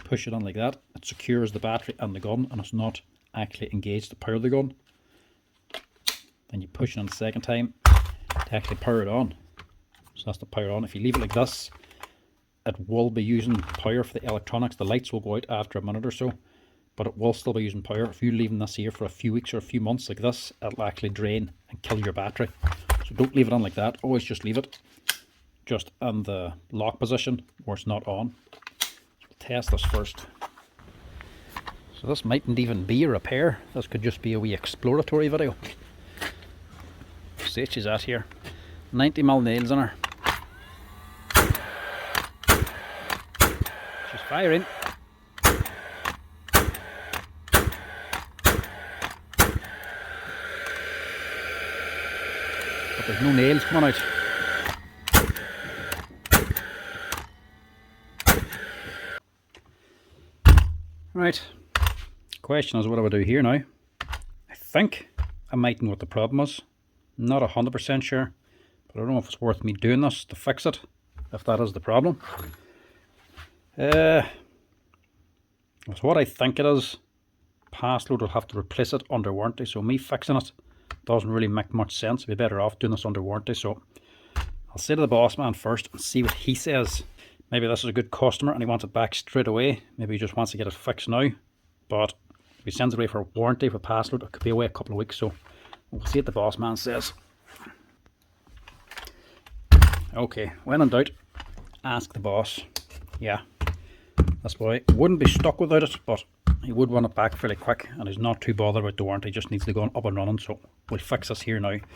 Push it on like that, it secures the battery and the gun, and it's not actually engaged to power the gun. Then you push it on the second time to actually power it on. So that's the power on. If you leave it like this, it will be using power for the electronics. The lights will go out after a minute or so, but it will still be using power. If you're leaving this here for a few weeks or a few months like this, it'll actually drain and kill your battery. So don't leave it on like that. Always just leave it just in the lock position where it's not on. So we'll test this first. So this mightn't even be a repair. This could just be a wee exploratory video. See what she's at here. 90mm nails in her. She's firing. But there's no nails coming out. Right. Question is, what do I do here now? I think I might know what the problem is. Not 100% sure, but I don't know if it's worth me doing this to fix it, if that is the problem. That's what I think it is. Paslode will have to replace it under warranty, so me fixing it doesn't really make much sense. I'd be better off doing this under warranty, so I'll say to the boss man first and see what he says. Maybe this is a good customer and he wants it back straight away. Maybe he just wants to get it fixed now, but if he sends it away for warranty for Paslode, it could be away a couple of weeks, so we'll see what the boss man says. Okay, when in doubt, ask the boss. Yeah, this boy wouldn't be stuck without it, but he would want it back fairly quick, and he's not too bothered about the warranty. He just needs to go up and running, so we'll fix this here now. If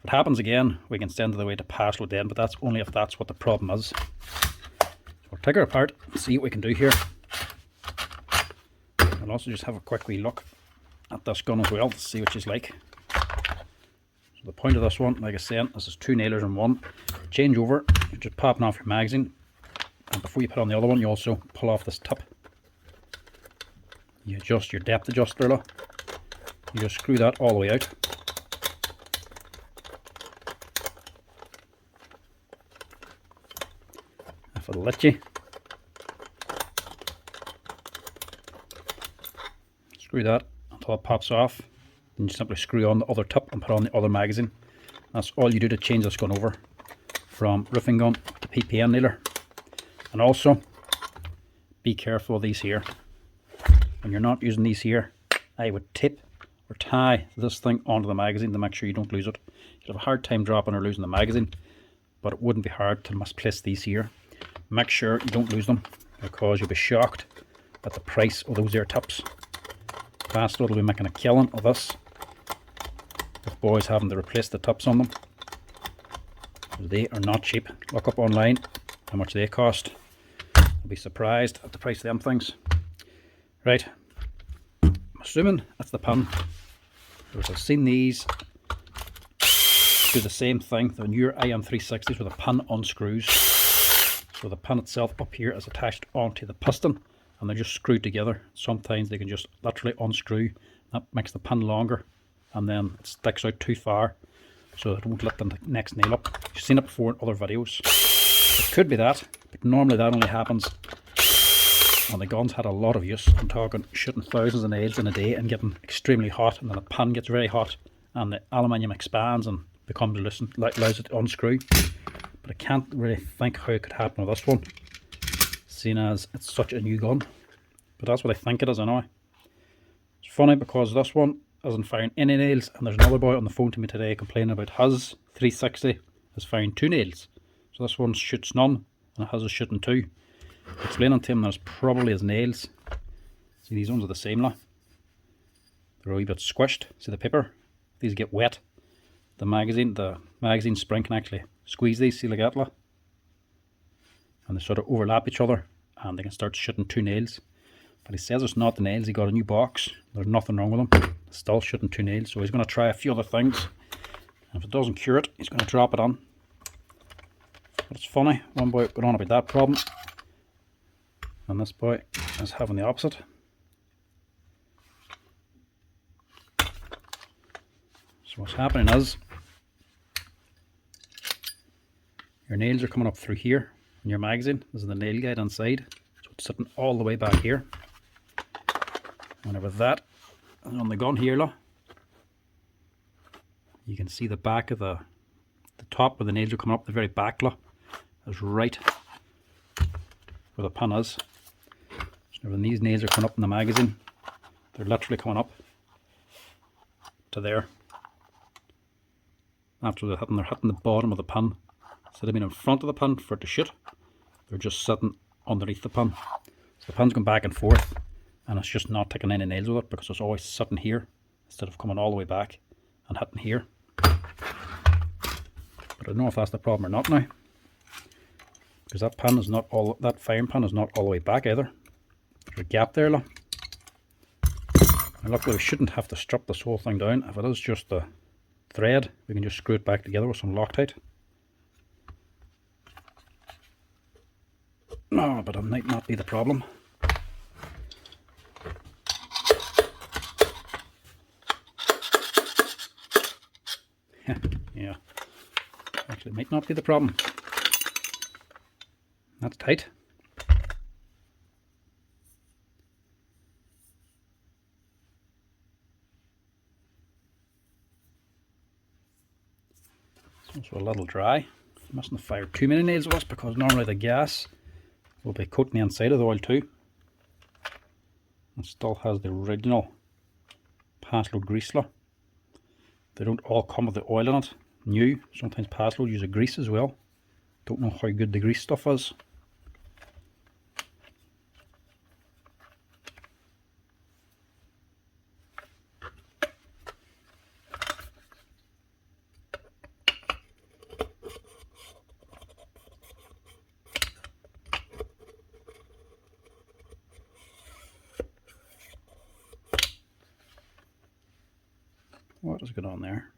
it happens again, we can send it away to Paslode then, but that's only if that's what the problem is. So we'll take her apart and see what we can do here. I'll also just have a quick wee look at this gun as well to see what she's like. So the point of this one, like I said, this is 2 nailers in one. change over, you're just popping off your magazine, and before you put on the other one, you also pull off this tip. You adjust your depth adjuster, look. You just screw that all the way out. If it'll let you. Screw that until it pops off. Then you simply screw on the other tip and put on the other magazine. That's all you do to change this gun over from roofing gun to PPM nailer. And also, be careful of these here. When you're not using these here, I would tape or tie this thing onto the magazine to make sure you don't lose it. You'll have a hard time dropping or losing the magazine, but it wouldn't be hard to misplace these here. Make sure you don't lose them, because you'll be shocked at the price of those air tips. Paslode will be making a killing of this, with boys having to replace the tips on them. They are not cheap. Look up online how much they cost. You'll be surprised at the price of them things. Right, I'm assuming that's the pin. Because I've seen these do the same thing. The newer IM360s with a pin unscrews. So the pin itself up here is attached onto the piston, and they're just screwed together. Sometimes they can just literally unscrew. That makes the pin longer, and then it sticks out too far, so it won't let the next nail up. You've seen it before in other videos. It could be that, but normally that only happens when the gun's had a lot of use. I'm talking shooting thousands of nails in a day and getting extremely hot, and then the pin gets very hot and the aluminium expands and becomes loose and allows it to unscrew. But I can't really think how it could happen with this one, seeing as it's such a new gun. But that's what I think it is anyway. It's funny because this one isn't firing any nails, and there's another boy on the phone to me today complaining about his 360 is firing 2 nails. So this one shoots none and his is shooting 2. Explaining to him there's probably his nails. See, these ones are the same now. They're a wee bit squished. See the paper? These get wet. The magazine spring can actually squeeze these, see like that, and they sort of overlap each other, and they can start shooting 2 nails. But he says it's not the nails. He got a new box. There's nothing wrong with them. Still shooting 2 nails. So he's going to try a few other things. And if it doesn't cure it, he's going to drop it on. But it's funny. One boy got on about that problem, and this boy is having the opposite. So what's happening is your nails are coming up through here in your magazine. This is the nail guide inside. So it's sitting all the way back here. Whenever that is on the gun here, look, you can see the back of the top where the nails are coming up, the very back, look, is right where the pin is. So when these nails are coming up in the magazine, they're literally coming up to there. After they're hitting the bottom of the pin. Instead of being in front of the pin for it to shoot, they're just sitting underneath the pin. So the pin's going back and forth, and it's just not taking any nails with it because it's always sitting here instead of coming all the way back and hitting here. But I don't know if that's the problem or not now, because that pin is not all, that firing pin is not all the way back either. There's a gap there, look. And luckily we shouldn't have to strip this whole thing down. If it is just the thread, we can just screw it back together with some Loctite. No, but it might not be the problem. Yeah, actually it might not be the problem. That's tight. It's also a little dry. You mustn't fire too many nails with this because normally the gas will be coating the inside of the oil too. It still has the original Paslode grease. They don't all come with the oil in it. New. Sometimes Paslode use a grease as well. Don't know how good the grease stuff is. What is going on there?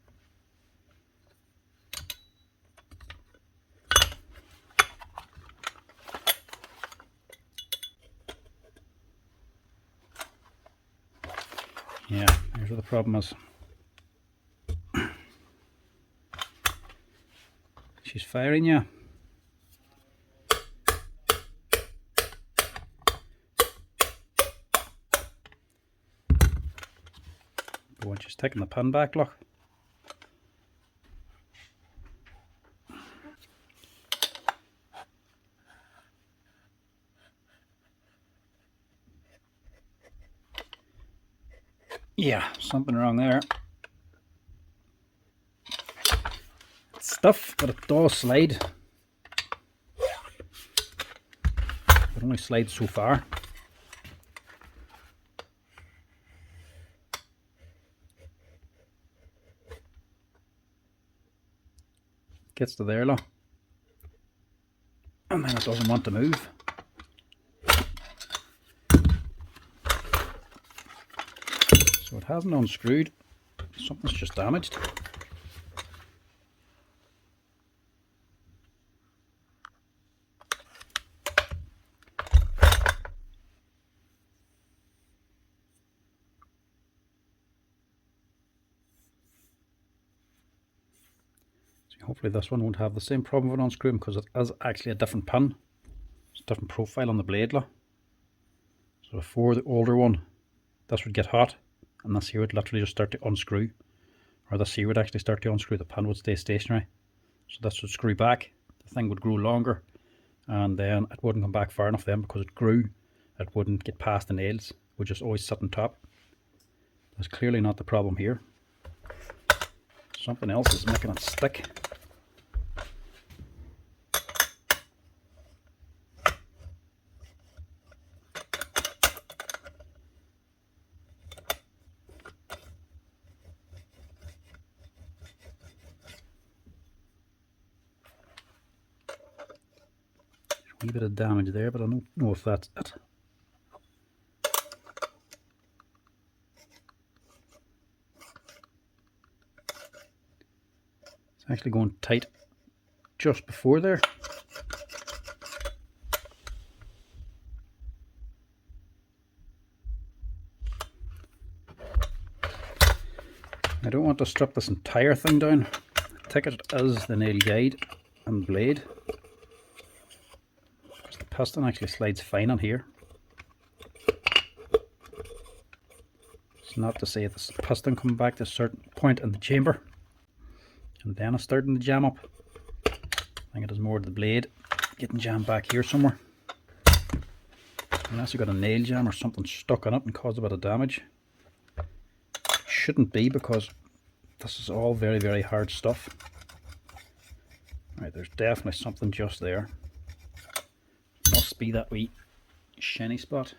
Yeah, here's where the problem is. She's firing you. But when she's taking the pin back, look. Yeah, something wrong there. It's stiff, but it does slide. It only slides so far. Gets to there, look. And then it doesn't want to move. So it hasn't unscrewed. Something's just damaged. So hopefully this one won't have the same problem with unscrewing, because it is actually a different pin. It's a different profile on the blade. So before the older one, this would get hot, and this here would literally just start to unscrew, or this here would actually start to unscrew. The pin would stay stationary, so this would screw back, the thing would grow longer, and then it wouldn't come back far enough then, because it grew, it wouldn't get past the nails, it would just always sit on top. That's clearly not the problem here. Something else is making it stick. A wee bit of damage there, but I don't know if that's it. It's actually going tight just before there. I don't want to strip this entire thing down. The ticket is the nail guide and blade, because the piston actually slides fine on here. It's not to say this piston coming back to a certain point in the chamber and then it's starting to jam up. I think it is more the blade getting jammed back here somewhere, unless you've got a nail jam or something stuck on it and caused a bit of damage. Shouldn't be, because this is all very, very hard stuff. Right, there's definitely something just there. Must be that wee shiny spot.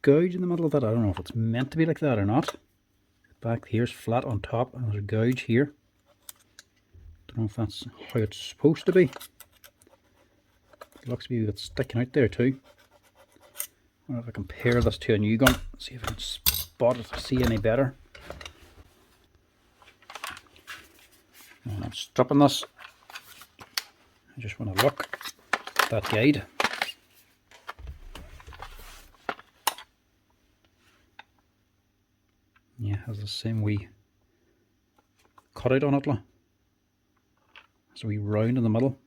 Gouge in the middle of that. I don't know if it's meant to be like that or not. Back here's flat on top, and there's a gouge here. Don't know if that's how it's supposed to be. It looks to be it's sticking out there too. I wonder if I compare this to a new gun, see if I can spot it, see any better. And I'm stopping this. I just want to look at that guide. Yeah, it has the same wee cutout on it. It's a wee round in the middle.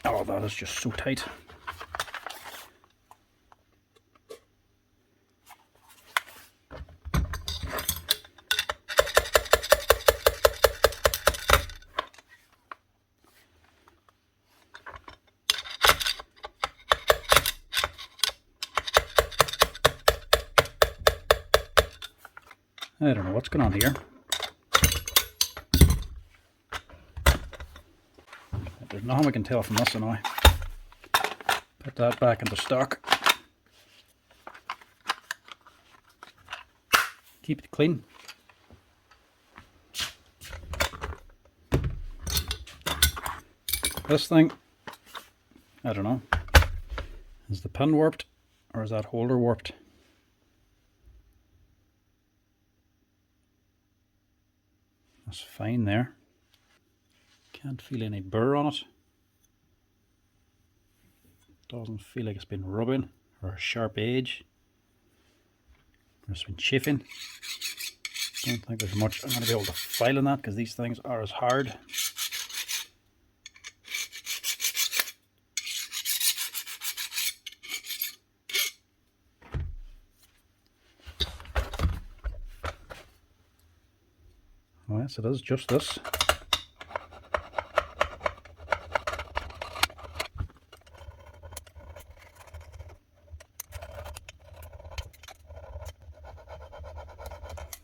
Oh, that is just so tight. I don't know what's going on here. There's nothing we can tell from this now. Put that back into stock. Keep it clean. This thing, I don't know. Is the pin warped or is that holder warped? That's fine there. Can't feel any burr on it. Doesn't feel like it's been rubbing or a sharp edge. It's been chafing. Don't think there's much I'm going to be able to file in that because these things are as hard. Oh yes, it is just this.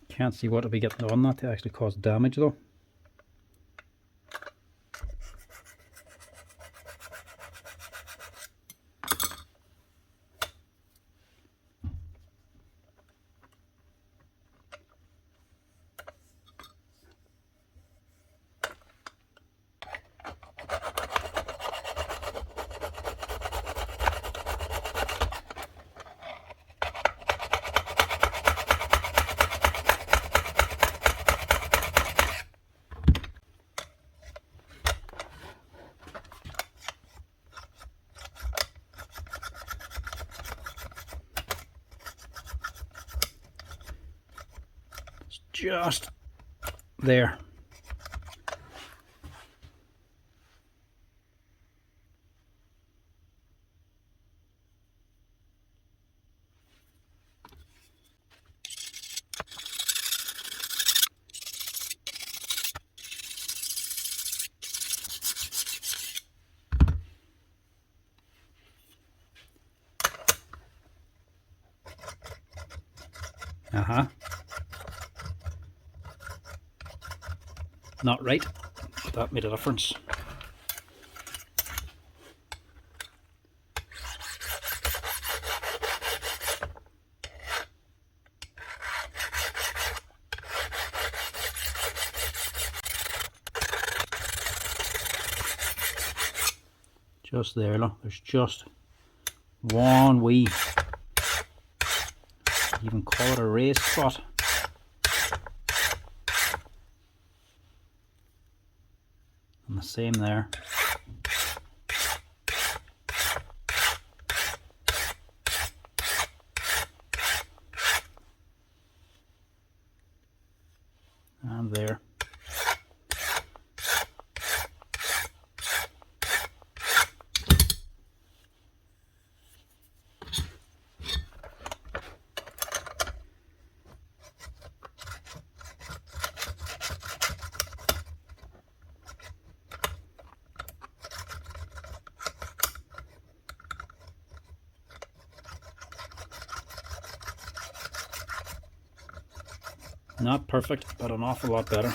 Can't see what will be getting on that to actually cause damage though. Just there. Not right, but that made a difference. Just there, look, there's just one wee, you can call it a raised spot. And the same there. And there. Not perfect, but an awful lot better.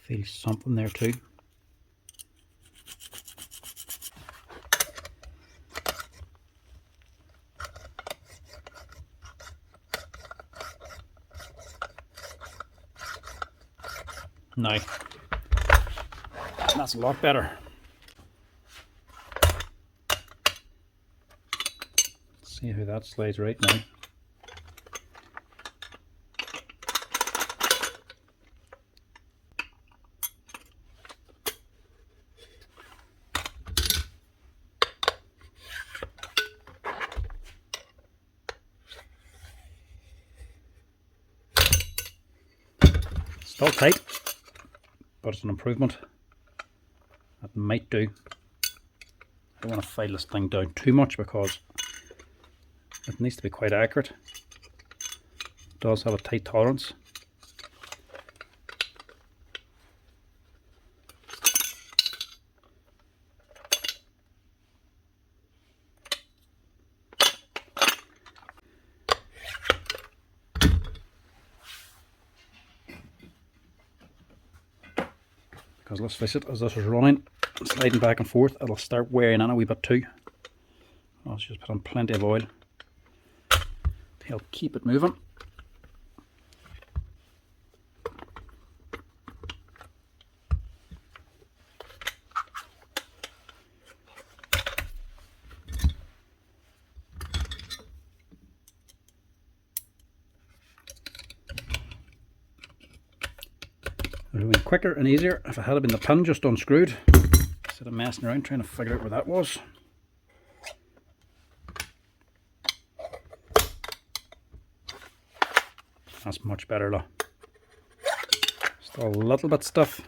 Feel something there too. Now, that's a lot better. Let's see how that slides right now. Still tight, but it's an improvement. That might do. I don't want to file this thing down too much because it needs to be quite accurate. It does have a tight tolerance. Because let's face it, as this is running, sliding back and forth, it'll start wearing in a wee bit too. Let's just put on plenty of oil to help keep it moving. It would have been quicker and easier if it had been the pin just unscrewed, instead of messing around trying to figure out where that was. That's much better though. Still a little bit stiff,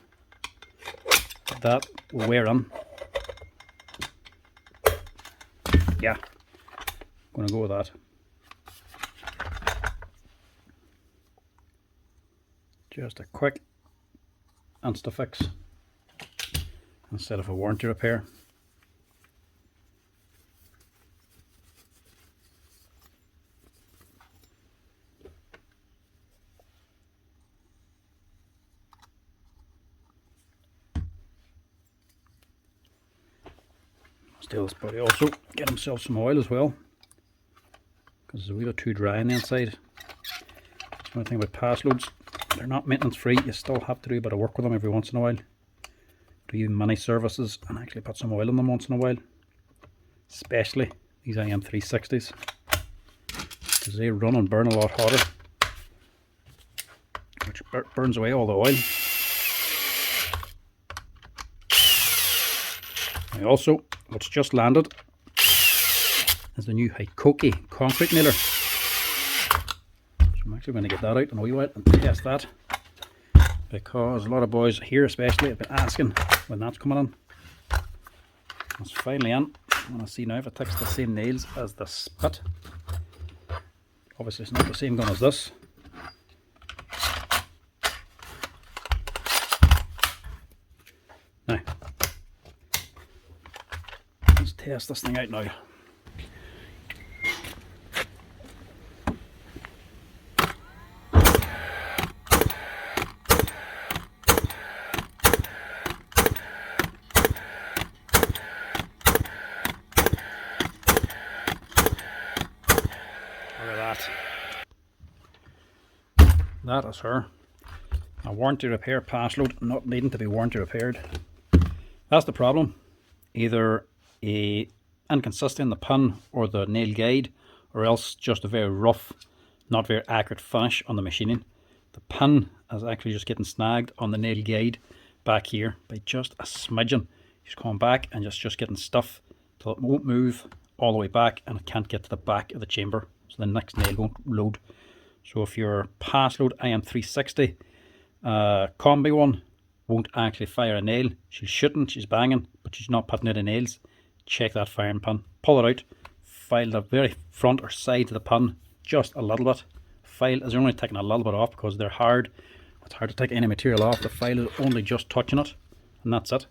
but that will wear on. Yeah, I'm going to go with that. Just a quick insta-fix instead of a warranty repair. Still, this buddy also get himself some oil as well, because it's a wee bit too dry on the inside. That's one thing about Paslodes. They're not maintenance free. You still have to do a bit of work with them every once in a while. Do mini services and actually put some oil in them once in a while. Especially these IM360s, because they run and burn a lot hotter, which burns away all the oil. And also, what's just landed is the new Hikoki concrete nailer. I'm actually going to get that out in a wee while and test that, because a lot of boys here especially have been asking when that's coming in. It's finally in. I want to see now if it takes the same nails as the spit. Obviously it's not the same gun as this. Now, let's test this thing out now. That is her. A warranty repair Paslode not needing to be warranty repaired. That's the problem. Either a inconsistent in the pin or the nail guide, or else just a very rough, not very accurate finish on the machining. The pin is actually just getting snagged on the nail guide back here by just a smidgen. Just coming back and just getting stuff till it won't move all the way back, and it can't get to the back of the chamber, so the next nail won't load. So if your Paslode IM360 combi one won't actually fire a nail, she's shooting, she's banging, but she's not putting out any nails, check that firing pin, pull it out, file the very front or side of the pin just a little bit. File is only taking a little bit off because they're hard. It's hard to take any material off. The file is only just touching it, and that's it.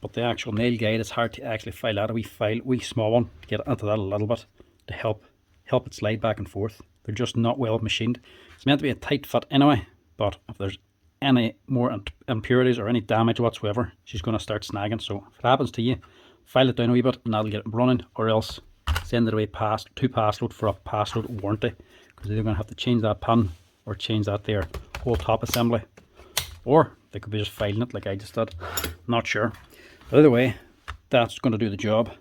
But the actual nail guide is hard to actually file out. A wee small one to get into that a little bit to help it slide back and forth. They're just not well machined. It's meant to be a tight fit anyway, but if there's any more impurities or any damage whatsoever, she's going to start snagging. So if it happens to you, file it down a wee bit and that'll get it running, or else send it away to Paslode for a Paslode warranty, because they're going to have to change that pin or change that there whole top assembly, or they could be just filing it like I just did. Not sure. But either way, that's going to do the job.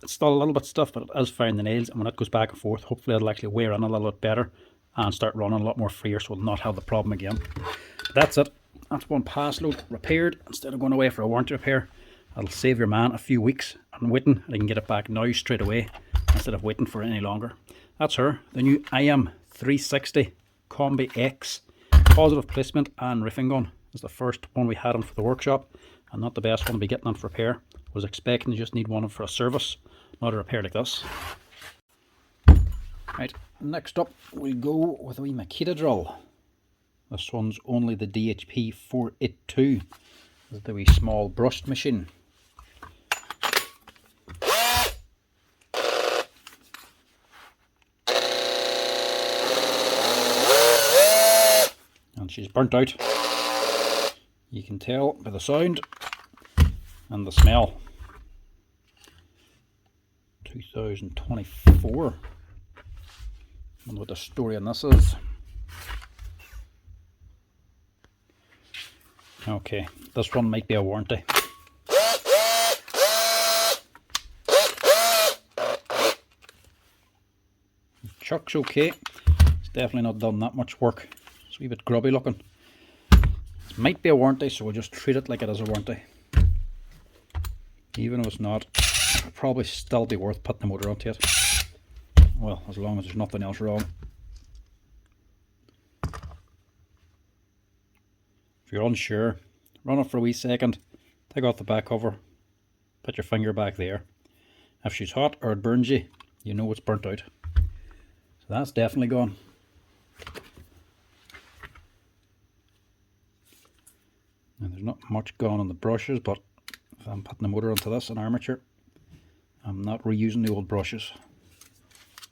It's still a little bit stiff, but it is firing the nails, and when it goes back and forth, hopefully it'll actually wear in a little bit better and start running a lot more freer, so we'll not have the problem again. But that's it. That's one Paslode repaired instead of going away for a warranty repair. That'll save your man a few weeks and waiting, and he can get it back now straight away instead of waiting for it any longer. That's her, the new IM360 CombiX positive placement and roofing gun. It's the first one we had in for the workshop, and not the best one to be getting on for repair. Was expecting to just need one for a service, not a repair like this. Right, next up we'll go with a wee Makita drill. This one's only the DHP482. This is the wee small brushed machine. And she's burnt out. You can tell by the sound and the smell. 2024. I wonder what the story on this is. Okay, this one might be a warranty. Chuck's okay. It's definitely not done that much work. It's a wee bit grubby looking. It might be a warranty, so we'll just treat it like it is a warranty. Even if it's not, it'll probably still be worth putting the motor onto it. Well, as long as there's nothing else wrong. If you're unsure, run it for a wee second, take off the back cover, put your finger back there. If she's hot or it burns you, you know it's burnt out. So that's definitely gone. Now there's not much gone on the brushes, but if I'm putting the motor onto this, an armature, I'm not reusing the old brushes.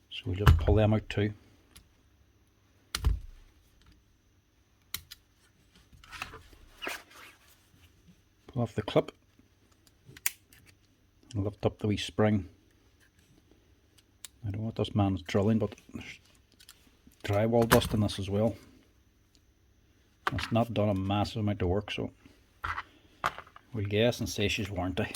So we'll just pull them out too. Pull off the clip and lift up the wee spring. I don't know what this man's drilling, but there's drywall dust in this as well. It's not done a massive amount of work, so we'll guess and say she's warranty.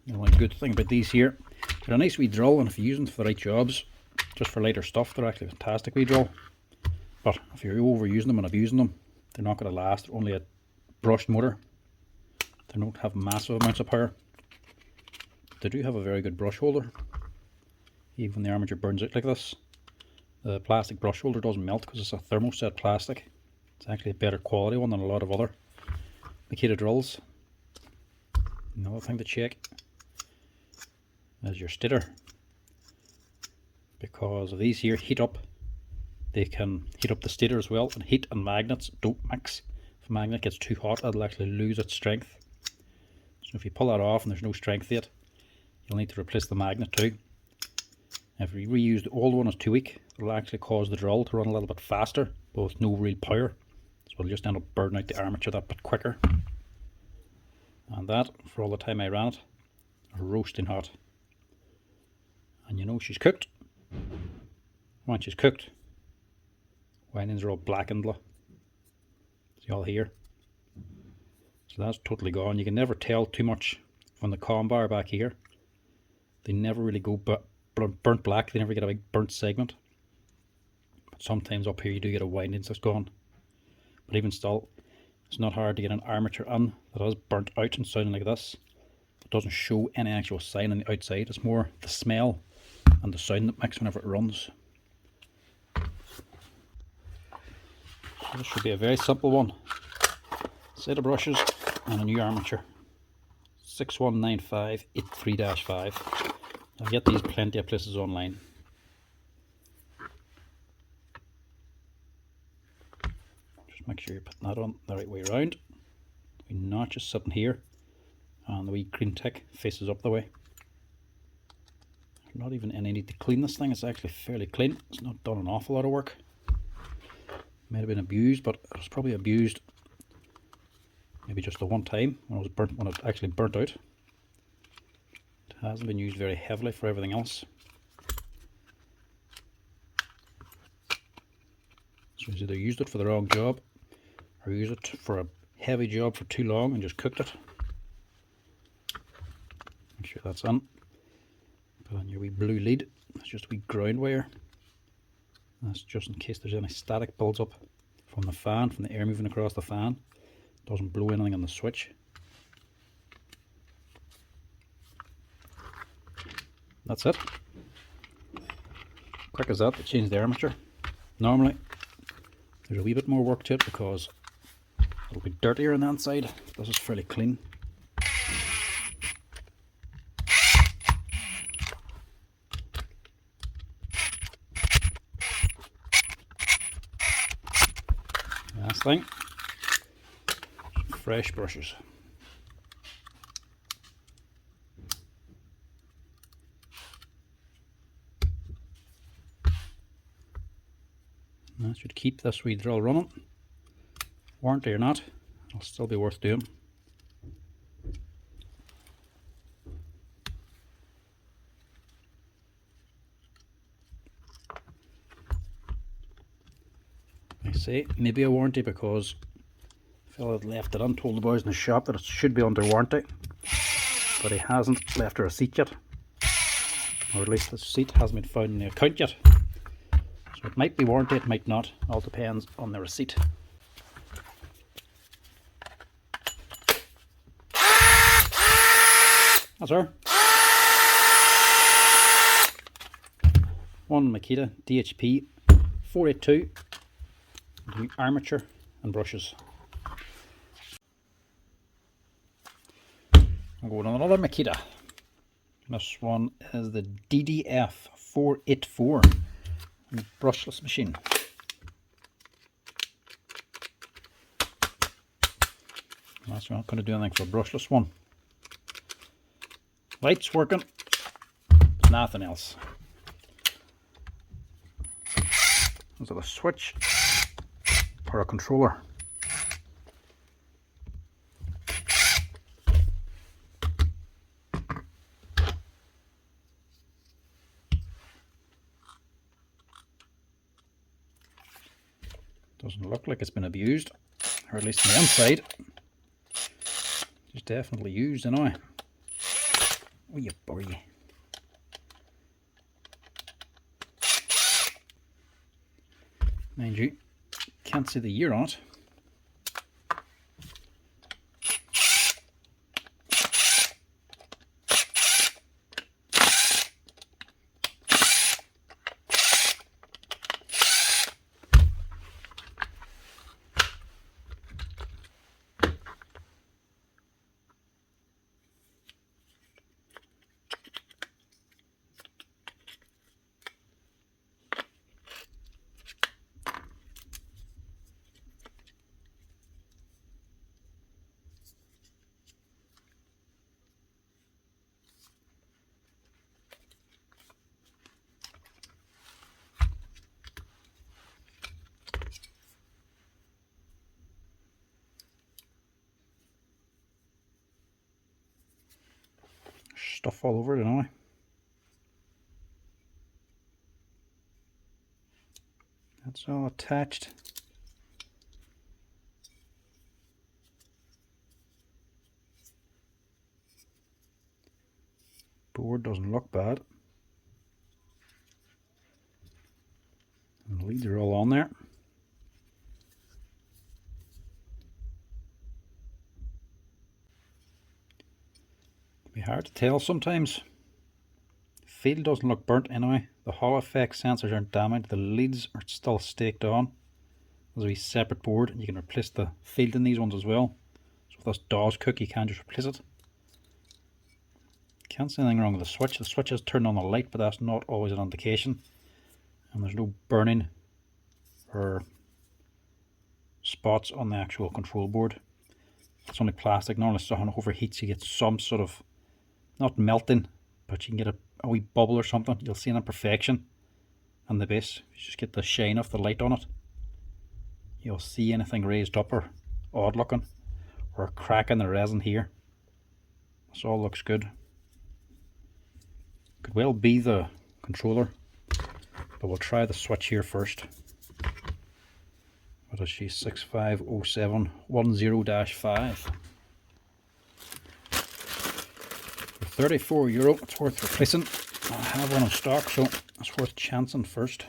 The only good thing about these here, they're a nice wee drill, and if you use them for the right jobs, just for lighter stuff, they're actually a fantastic wee drill. But if you're overusing them and abusing them, they're not going to last. They're only a brushed motor. They don't have massive amounts of power. They do have a very good brush holder. Even when the armature burns out like this, the plastic brush holder doesn't melt because it's a thermoset plastic. It's actually a better quality one than a lot of other Makita drills. Another thing to check is your stator, because if these here heat up, they can heat up the stator as well, and heat and magnets don't mix. If a magnet gets too hot, it'll actually lose its strength. So if you pull that off and there's no strength to it, you'll need to replace the magnet too. If you reuse the old one as too weak, it'll actually cause the drill to run a little bit faster, but with no real power. So it'll just end up burning out the armature that bit quicker. And that, for all the time I ran it, roasting hot. And you know she's cooked. Once she's cooked, windings are all blackened. See all here? So that's totally gone. You can never tell too much from the comm bar back here. They never really go burnt black. They never get a big burnt segment. But sometimes up here you do get a windings that's gone. But even still, it's not hard to get an armature in that is burnt out and sounding like this. It doesn't show any actual sign on the outside. It's more the smell and the sound that makes whenever it runs. So this should be a very simple one. Set of brushes and a new armature. 619583-5. I'll get these plenty of places online. Just make sure you're putting that on the right way around. The notch is sitting here, and the wee green tick faces up the way. There's not even any need to clean this thing. It's actually fairly clean. It's not done an awful lot of work. Might have been abused, but it was probably abused maybe just the one time when it actually burnt out. It hasn't been used very heavily for everything else. So he's either used it for the wrong job or used it for a heavy job for too long and just cooked it. Make sure that's on. Put on your wee blue lead. It's just a wee ground wire. That's just in case there's any static builds up from the fan, from the air moving across the fan. Doesn't blow anything on the switch. That's it. Quick as that to change the armature. Normally there's a wee bit more work to it because it'll be dirtier on that side. This is fairly clean. Last thing, some fresh brushes. That should keep this wee drill running. Warranty or not, it'll still be worth doing. I say maybe a warranty because the fellow had left it on, told the boys in the shop that it should be under warranty, but he hasn't left a receipt yet, or at least the receipt hasn't been found in the account yet. So it might be warranty, it might not, all depends on the receipt. That's her. One Makita DHP482, new armature and brushes. I'll go with another Makita. This one is the DDF484 brushless machine. That's not going to do anything for a brushless one. Lights working, but nothing else. Is it a switch or a controller? Doesn't look like it's been abused, or at least on the inside. It's definitely used, anyway. Oh, you boy. Mind you, can't see the year on it. Stuff all over it anyway. That's all attached. Board doesn't look bad. And the leads are all on there. It can be hard to tell sometimes. Field doesn't look burnt anyway. The Hall effect sensors aren't damaged. The leads are still staked on. There's a wee separate board, and you can replace the field in these ones as well. So if this does cook, you can just replace it. Can't see anything wrong with the switch. The switch has turned on the light, but that's not always an indication. And there's no burning or spots on the actual control board. It's only plastic. Normally if someone overheats, you get some sort of, not melting, but you can get a wee bubble or something. You'll see an imperfection on the base. You just get the shine of the light on it. You'll see anything raised up or odd looking, or a crack in the resin here. This all looks good. Could well be the controller, but we'll try the switch here first. What is she? 650710-5. For €34, it's worth replacing. I have one in stock, so it's worth chancing first.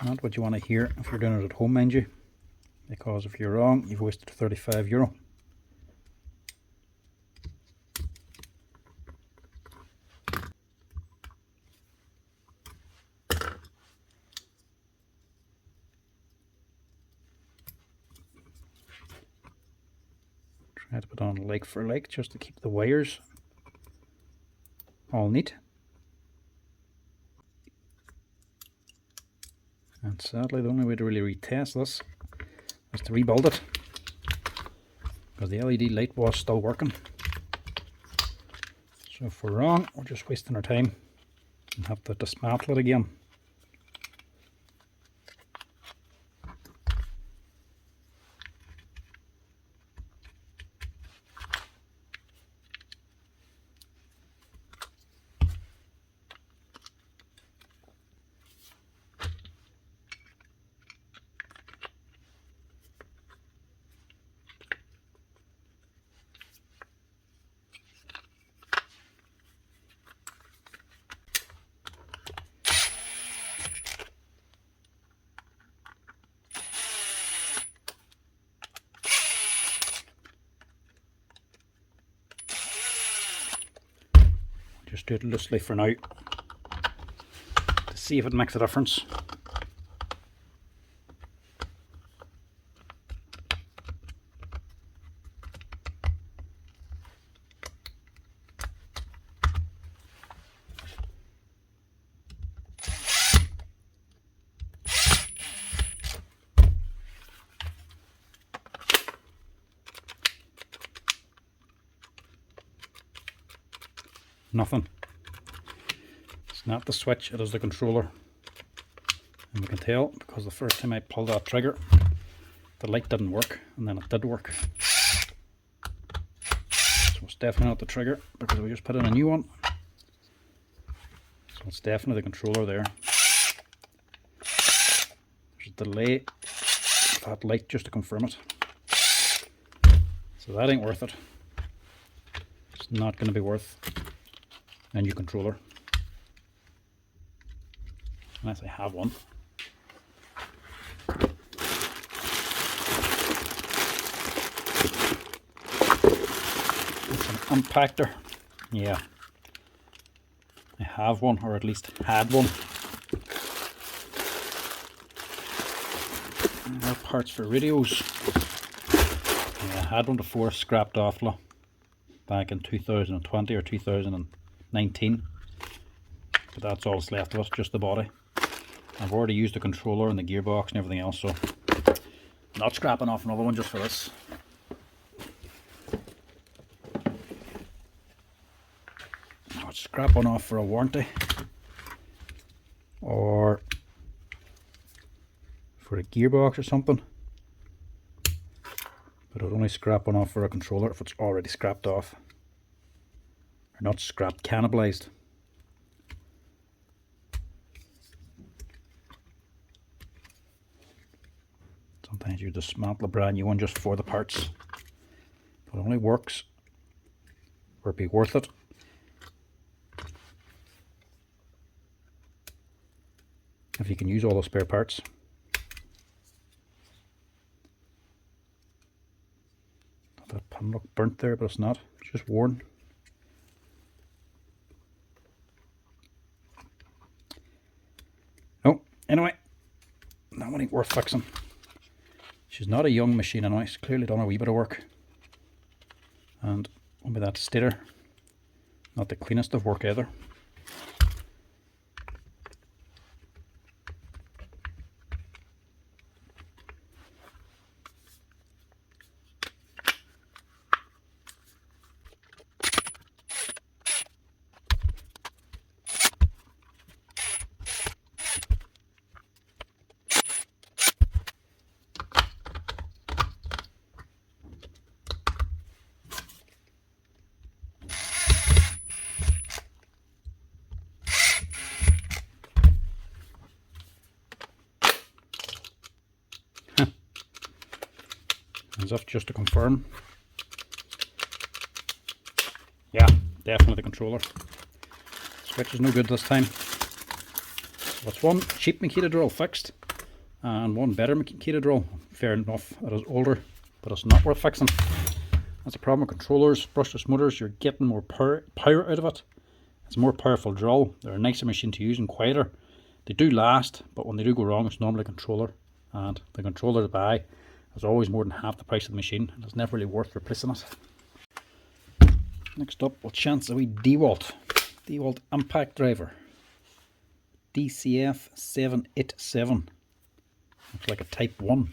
Not what you want to hear if you're doing it at home, mind you, because if you're wrong, you've wasted €35. Try to put on like for like just to keep the wires all neat. And sadly the only way to really retest this is to rebuild it, because the LED light was still working. So if we're wrong, we're just wasting our time and have to dismantle it again. Just do it loosely for now to see if it makes a difference. Nothing. It's not the switch, it is the controller. And we can tell because the first time I pulled that trigger, the light didn't work, and then it did work. So it's definitely not the trigger, because we just put in a new one. So it's definitely the controller there. There's a delay of that light just to confirm it. So that ain't worth it. It's not going to be worth a new controller, unless I have one. It's an impactor. Yeah, I have one, or at least had one. More parts for radios. Yeah, I had one before, scrapped off back in 2020 or 2019, but that's all that's left of it, just the body. I've already used the controller and the gearbox and everything else, so I'm not scrapping off another one just for this. I would scrap one off for a warranty or for a gearbox or something, but I would only scrap one off for a controller if it's already scrapped off. Not scrapped, cannibalized. Sometimes you dismantle a brand new one just for the parts, but it only works or be worth it if you can use all the spare parts. That pin looked burnt there, but it's not, it's just worn. Anyway, that one ain't worth fixing. She's not a young machine anyway, she's clearly done a wee bit of work. And maybe that stator, not the cleanest of work either. As if just to confirm. Yeah, definitely the controller. Switch is no good this time. So it's one cheap Makita drill fixed and one better Makita drill. Fair enough, it is older, but it's not worth fixing. That's a problem with controllers, brushless motors. You're getting more power out of it. It's a more powerful drill. They're a nicer machine to use and quieter. They do last, but when they do go wrong, it's normally a controller. And the controller to buy is always more than half the price of the machine, and it's never really worth replacing it. Next up, we'll chance a wee DeWalt impact driver. DCS577. Looks like a Type 1.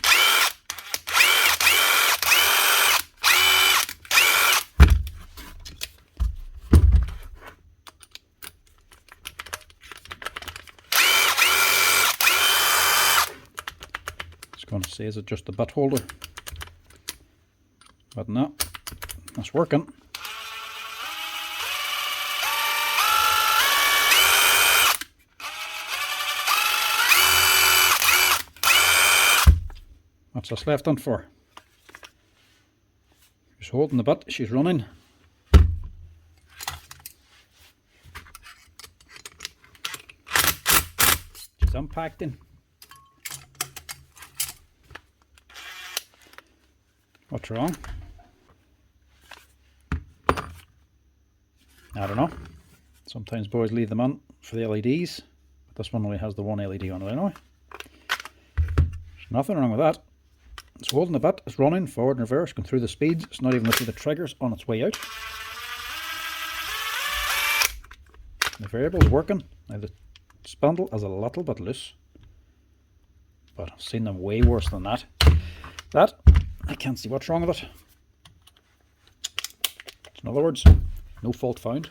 Going to say, is it just a bit holder? But no, that's working. What's this left on for? She's holding the bit, she's running. She's impacting. What's wrong? I don't know. Sometimes boys leave them on for the LEDs, but this one only has the one LED on it anyway. There's nothing wrong with that. It's holding the bit, it's running forward and reverse, going through the speeds. It's not even lifting the triggers on its way out. The variable's working. Now the spindle is a little bit loose, but I've seen them way worse than that. I can't see what's wrong with it. In other words, no fault found.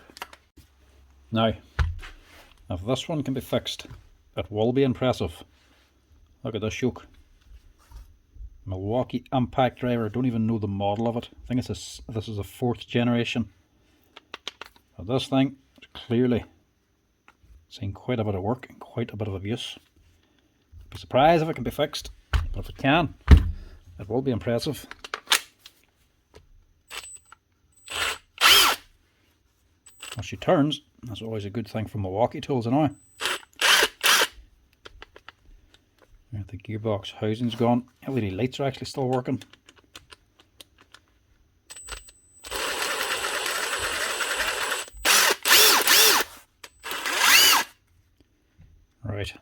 Now, if this one can be fixed, it will be impressive. Look at this yoke. Milwaukee impact driver. I don't even know the model of it. I think this is a 4th generation. But this thing is clearly seen quite a bit of work and quite a bit of abuse. I'd be surprised if it can be fixed, but if it can, it will be impressive. As she turns, that's always a good thing for Milwaukee tools, anyway. The gearbox housing's gone. LED lights are actually still working. Right.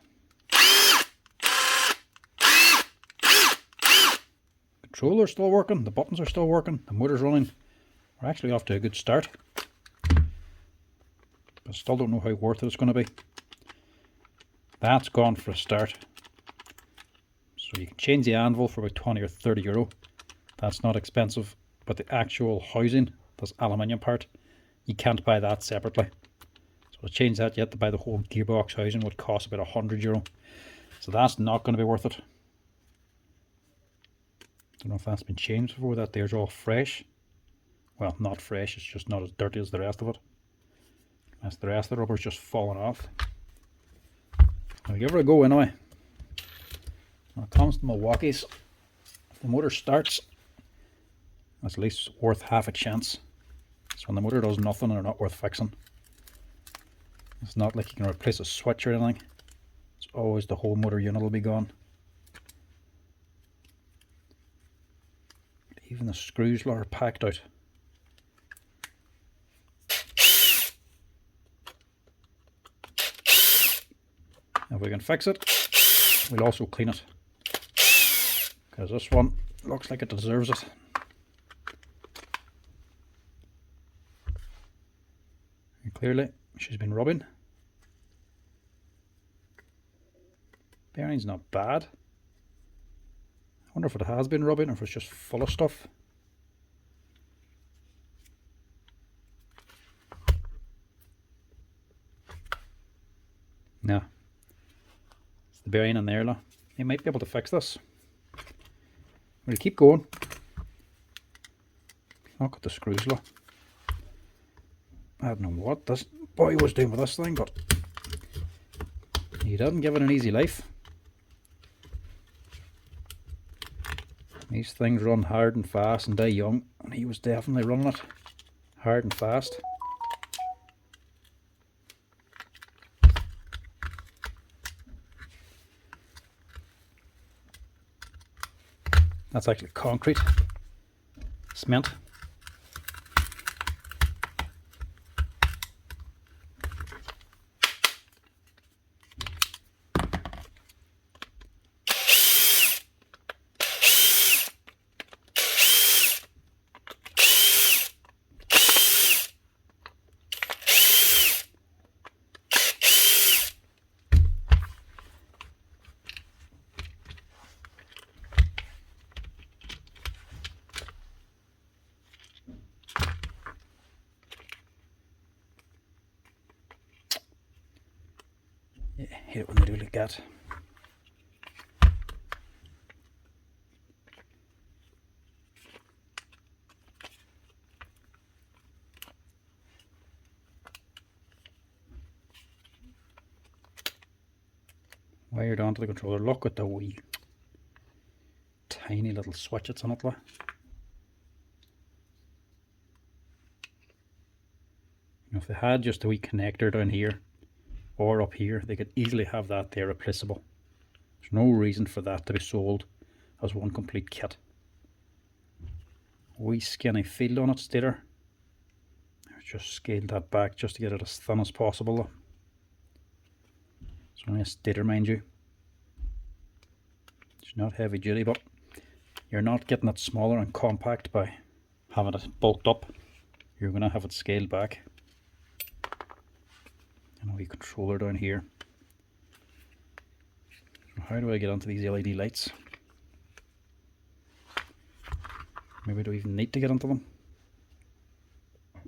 Controller's still working, the buttons are still working, the motor's running. We're actually off to a good start. But still don't know how worth it it's going to be. That's gone for a start. So you can change the anvil for about 20 or 30 euro. That's not expensive, but the actual housing, this aluminium part, you can't buy that separately. So to change that, you have to buy the whole gearbox housing, would cost about 100 euro. So that's not going to be worth it. Don't know if that's been changed before. That there's all fresh. Well, not fresh, it's just not as dirty as the rest of it. That's the rest of the rubber's just falling off. I'll give her a go anyway. When it comes to Milwaukee's, if the motor starts, that's at least worth half a chance. So when the motor does nothing, they're not worth fixing. It's not like you can replace a switch or anything. It's always the whole motor unit will be gone. Even the screws are packed out. If we can fix it, we'll also clean it, because this one looks like it deserves it. And clearly she's been rubbing. Bearing's not bad. I wonder if it has been rubbing or if it's just full of stuff. No. It's the bearing in there, look. You might be able to fix this. We'll keep going. Look at the screws, look. I don't know what this boy was doing with this thing, but he didn't give it an easy life. These things run hard and fast and die young, and he was definitely running it hard and fast. That's actually concrete, cement. Yeah, I hate it when they do like that. Wired onto the controller. Look at the wee tiny little switches on it. Like. If they had just a wee connector down here or up here, they could easily have that there replaceable. There's no reason for that to be sold as one complete kit. Wee skinny field on it, stator. Just scaled that back just to get it as thin as possible. It's only a stator, mind you. It's not heavy duty, but you're not getting it smaller and compact by having it bulked up. You're going to have it scaled back. And a wee controller down here. So how do I get onto these LED lights? Maybe I don't even need to get onto them. Are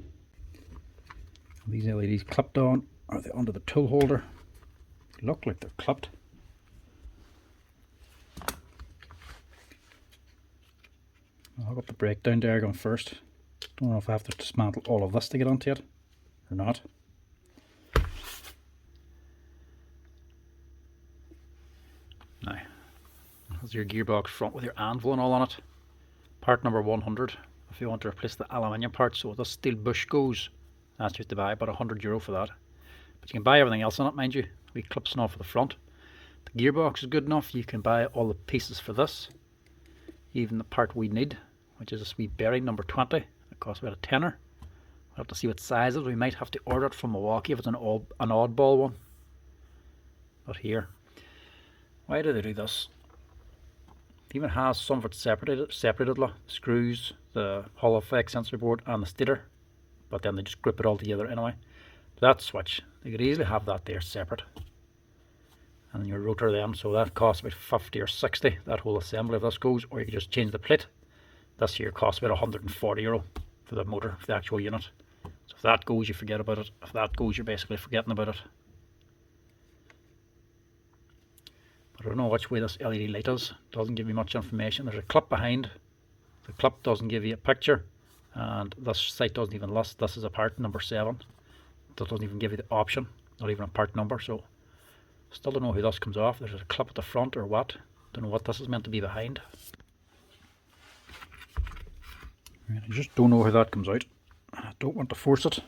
these LEDs clipped on? Are they under the tool holder? They look like they're clipped. I'll hook up the breakdown diagram first. Don't know if I have to dismantle all of this to get onto it or not. Now, there's your gearbox front with your anvil and all on it. Part number 100 if you want to replace the aluminium part. So this steel bush goes, that's just to buy about €100 for that. But you can buy everything else on it, mind you. We clips off for the front. The gearbox is good enough. You can buy all the pieces for this, even the part we need, which is this wee bearing number 20. It costs about a tenner. We'll have to see what size it is. We might have to order it from Milwaukee if it's an oddball one. But here, why do they do this? It even has some of it separated the screws, the Hall effect sensor board and the stator, but then they just grip it all together anyway. That switch, they could easily have that there separate, and your rotor then, so that costs about 50 or 60, that whole assembly if this goes, or you could just change the plate. This here costs about €140 for the motor, for the actual unit. So if that goes, you forget about it. If that goes, you're basically forgetting about it. I don't know which way this LED light is. It doesn't give you much information. There's a clip behind. The clip doesn't give you a picture, and this site doesn't even list. This is a part number 7. That doesn't even give you the option, not even a part number. So still don't know how this comes off. There's a clip at the front or what. Don't know what this is meant to be behind. I just don't know how that comes out. I don't want to force it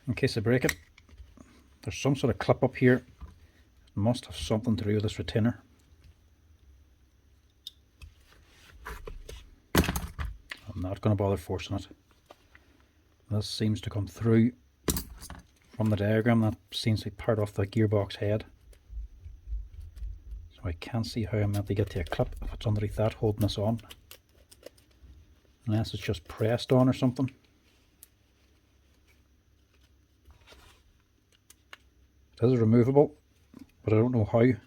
in case I break it. There's some sort of clip up here. It must have something to do with this retainer. I'm not going to bother forcing it. This seems to come through from the diagram. That seems to be part of the gearbox head. So I can't see how I'm meant to get to a clip if it's underneath that holding this on. Unless it's just pressed on or something. It is removable, but I don't know how, and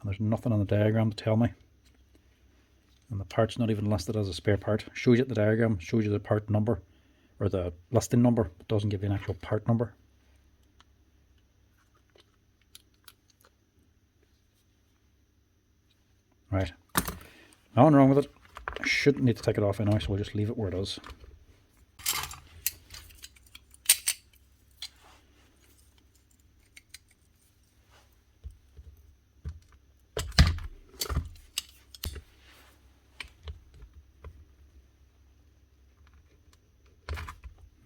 there's nothing on the diagram to tell me. And the part's not even listed as a spare part. Shows you the diagram, shows you the part number, or the listing number, but doesn't give you an actual part number. Right, nothing wrong with it. I shouldn't need to take it off anyway, so we'll just leave it where it is.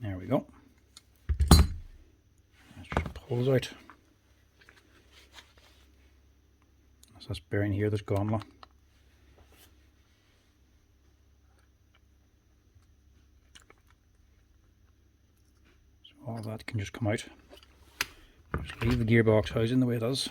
There we go. Let's just pulls out. There's this bearing here that's gone. Look. So all that can just come out. Just leave the gearbox housing the way it is.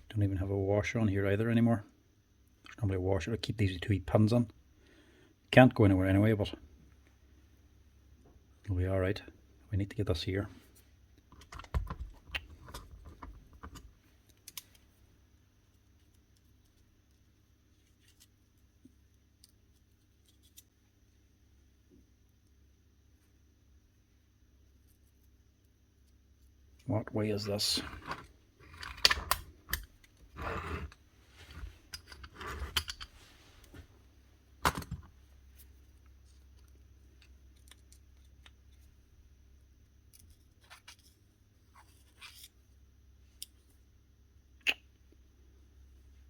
Don't even have a washer on here either anymore. There's normally a washer to keep these two pins on. Can't go anywhere anyway, but it'll be alright. We need to get this here. What way is this?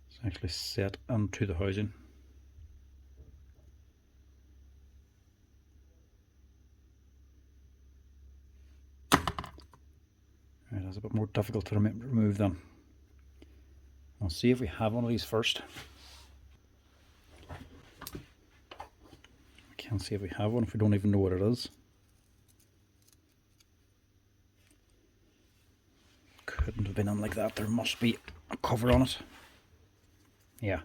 It's actually set onto the housing. Right, that's a bit more difficult to remove them. We'll see if we have one of these first. We can't see if we have one if we don't even know what it is. Couldn't have been on like that. There must be a cover on it. Yeah.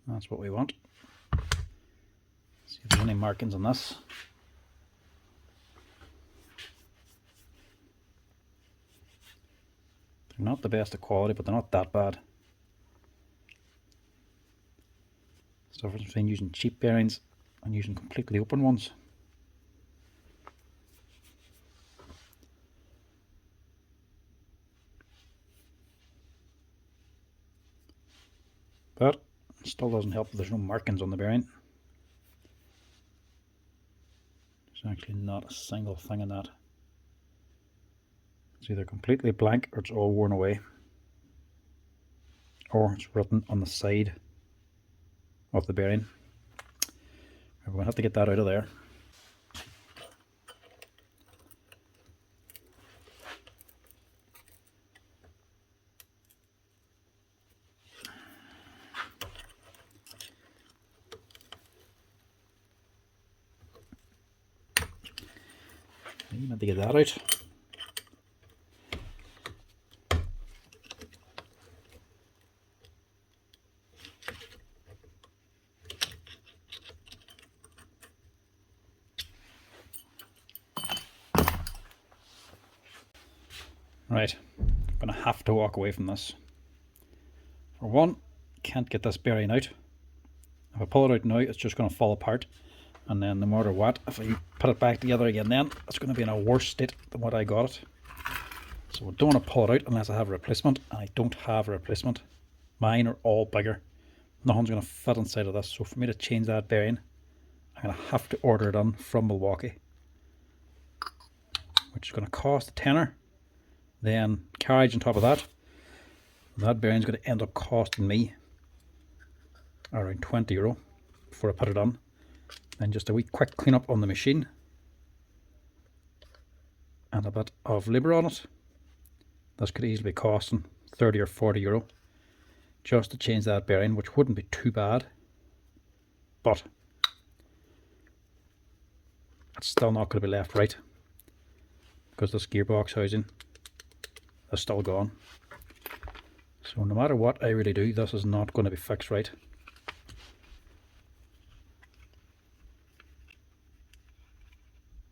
That's what we want. See if there's any markings on this. They're not the best of quality, but they're not that bad. It's the difference between using cheap bearings and using completely open ones. But it still doesn't help that there's no markings on the bearing. There's actually not a single thing in that. It's either completely blank or it's all worn away, or it's written on the side of the bearing. We're going to have to get that out of there. You need to get that out. Right, I'm going to have to walk away from this. For one, can't get this bearing out. If I pull it out now, it's just going to fall apart. And then no matter what, if I put it back together again then, it's going to be in a worse state than what I got it. So I don't want to pull it out unless I have a replacement, and I don't have a replacement. Mine are all bigger. Nothing's going to fit inside of this, so for me to change that bearing, I'm going to have to order it on from Milwaukee, which is going to cost a tenner. Then carriage on top of that. That bearing is going to end up costing me around €20 before I put it on. Then just a wee quick clean up on the machine and a bit of labour on it. This could easily be costing €30 or €40 just to change that bearing, which wouldn't be too bad, but it's still not going to be left right because this gearbox housing is still gone. So no matter what I really do, this is not going to be fixed right.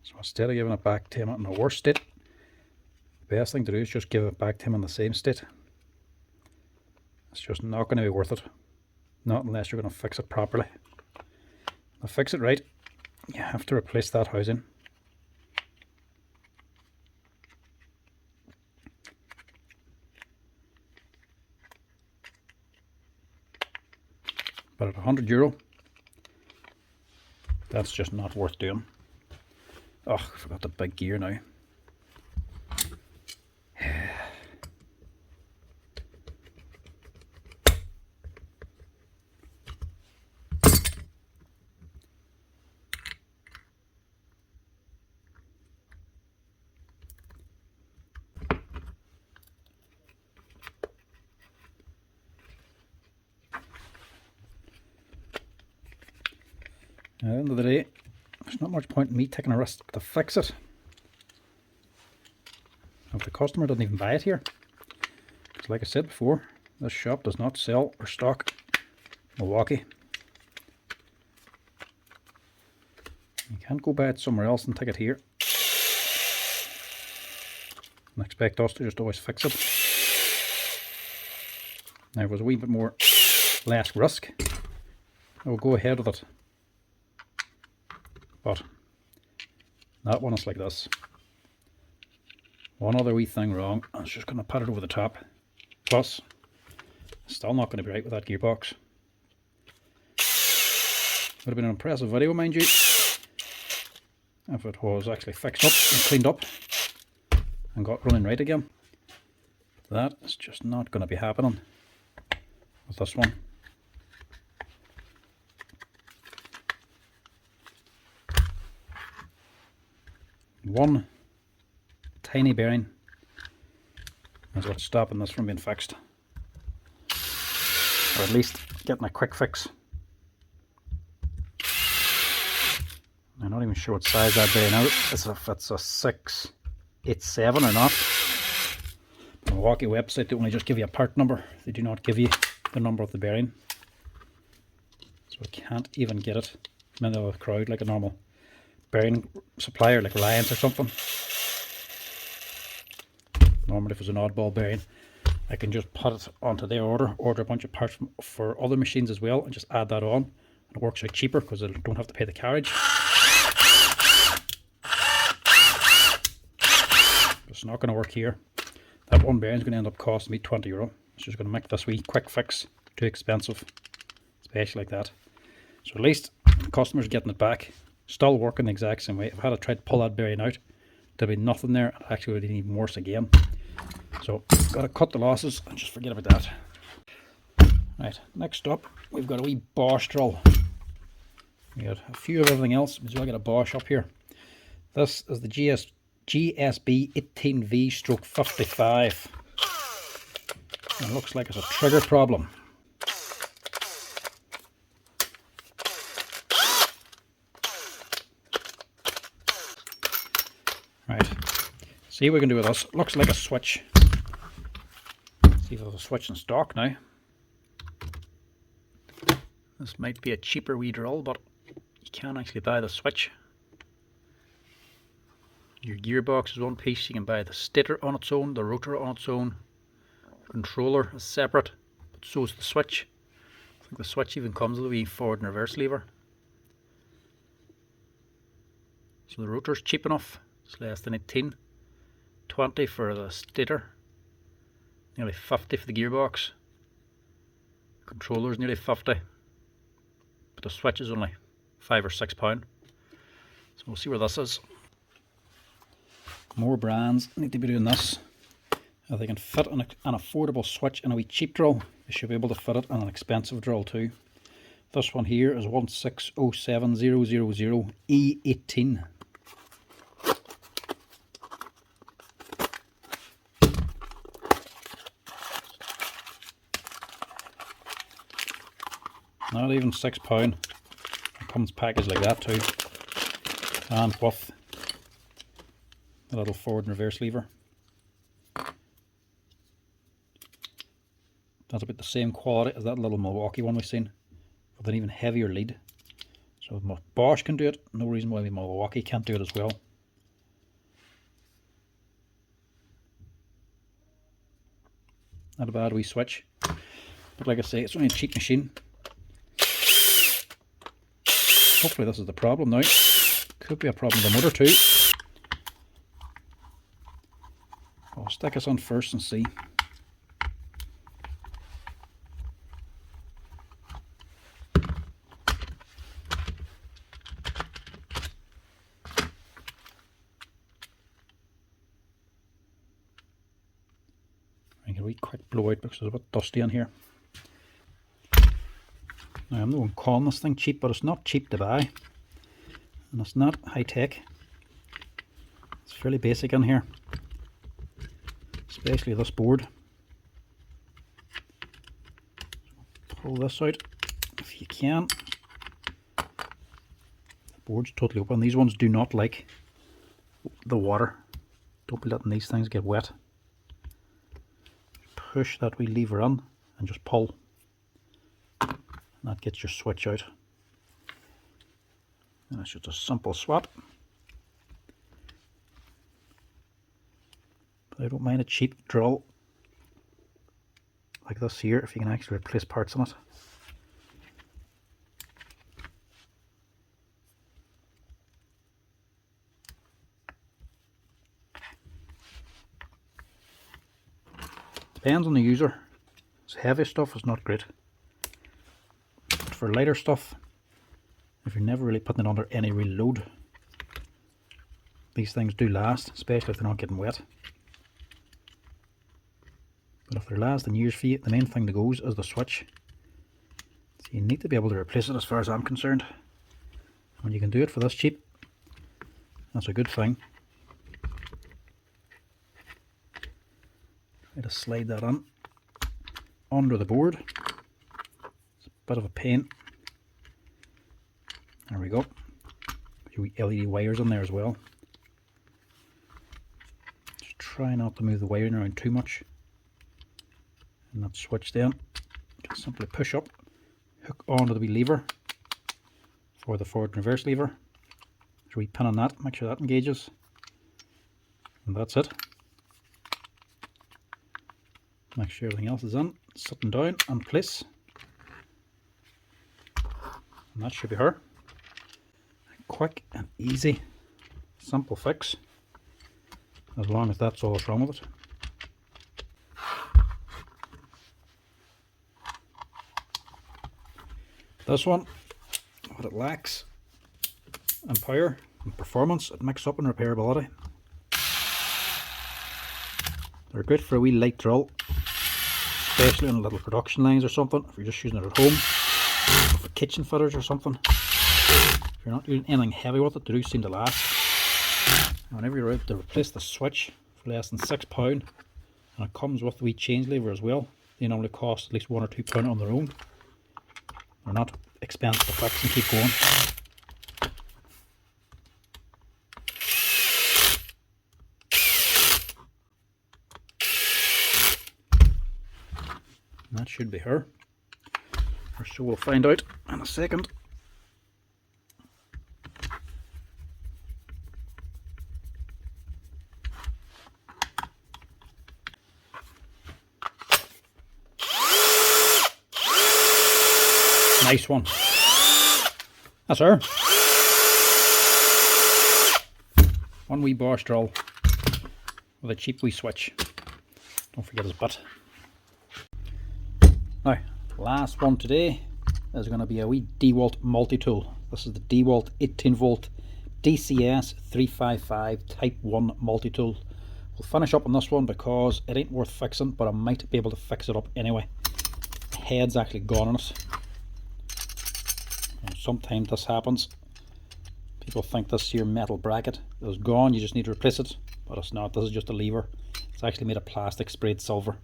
So instead of giving it back to him in a worse state, the best thing to do is just give it back to him in the same state. It's just not going to be worth it. Not unless you're going to fix it properly. To fix it right, you have to replace that housing. But at €100, that's just not worth doing. Oh, I forgot the big gear now. At the end of the day, there's not much point in me taking a risk to fix it if the customer doesn't even buy it here. Because like I said before, this shop does not sell or stock Milwaukee. You can't go buy it somewhere else and take it here and expect us to just always fix it. Now if it was a wee bit more less risk, I will go ahead with it. But That one is like this. One other wee thing wrong. I was just going to put it over the top. Plus, still not going to be right with that gearbox. Would have been an impressive video, mind you, if it was actually fixed up and cleaned up and got running right again. That is just not going to be happening with this one. One tiny bearing is what's stopping this from being fixed, or at least getting a quick fix. I'm not even sure what size that bearing is, if it's a 687 or not. The Milwaukee website, they only just give you a part number, they do not give you the number of the bearing, so I can't even get it in the crowd like a normal bearing supplier like Reliance or something. Normally if it's an oddball bearing, I can just put it onto their order a bunch of parts for other machines as well, and just add that on, and it works out cheaper because I don't have to pay the carriage. It's not going to work here. That one bearing is going to end up costing me €20. It's just going to make this wee quick fix too expensive, especially like that. So at least the customer's getting it back, still working the exact same way. If I had tried to pull that bearing out, there'd be nothing there, and actually would be even worse again. So got to cut the losses and just forget about that. Right, next up we've got a wee Bosch drill. We got a few of everything else, so I got a Bosch up here. This is the GSB18V/55. It looks like it's a trigger problem. Right, see what we can do with this. Looks like a switch. See if there's a switch in stock now. This might be a cheaper wee drill, but you can actually buy the switch. Your gearbox is one piece. You can buy the stator on its own, the rotor on its own. The controller is separate, but so is the switch. I think the switch even comes with a wee forward and reverse lever. So the rotor's cheap enough. It's less than 18. 20 for the stator. Nearly 50 for the gearbox. The controller's nearly 50. But the switch is only £5 or £6. So we'll see where this is. More brands need to be doing this. If they can fit an affordable switch in a wee cheap drill, they should be able to fit it in an expensive drill too. This one here is 1607000E18. Not even £6. It comes packaged like that too, and with a little forward and reverse lever. That's about the same quality as that little Milwaukee one we've seen, with an even heavier lead. So if Bosch can do it, no reason why Milwaukee can't do it as well. Not a bad wee switch, but like I say, it's only a cheap machine. Hopefully this is the problem now. Could be a problem with the motor too. I'll stick this on first and see. I get a wee quick blow out because it's a bit dusty in here. Now I'm the one calling this thing cheap, but it's not cheap to buy. And it's not high tech. It's fairly basic in here. Especially this board. Pull this out if you can. The board's totally open. These ones do not like the water. Don't be letting these things get wet. Push that wee lever in and just pull. And that gets your switch out. And it's just a simple swap. But I don't mind a cheap drill like this here if you can actually replace parts on it. Depends on the user. It's heavy stuff is not great. But for lighter stuff, if you're never really putting it under any real load, these things do last, especially if they're not getting wet. But if they're lasting years for you, the main thing that goes is the switch. So you need to be able to replace it as far as I'm concerned. When you can do it for this cheap, that's a good thing. Try to slide that on under the board. It's a bit of a pain. There we go. Your LED wires on there as well. Just try not to move the wiring around too much. And that switch then, just simply push up, hook onto the wee lever for the forward and reverse lever. There's a wee pin on that, make sure that engages. And that's it. Make sure everything else is in, sitting down and place. And that should be her. Quick and easy, simple fix, as long as that's all that's wrong with it. This one, what it lacks in power and performance, it makes up in repairability. They're great for a wee light drill, especially on little production lines or something, if you're just using it at home, or for kitchen fitters or something. If you're not doing anything heavy with it, they do seem to last. And whenever you're out to replace the switch for less than £6, and it comes with the wee change lever as well, they normally cost at least £1 or £2 on their own. They're not expensive to fix and keep going. And that should be her. Or so we'll find out in a second. Nice one. That's her. One wee Bosch drill with a cheap wee switch. Don't forget his butt. Now, last one today is going to be a wee DeWalt multi-tool. This is the DeWalt 18V DCS577 Type 1 multi-tool. We'll finish up on this one because it ain't worth fixing, but I might be able to fix it up anyway. The head's actually gone on it. Sometimes this happens. People think this here metal bracket is gone, you just need to replace it, but it's not. This is just a lever. It's actually made of plastic sprayed silver.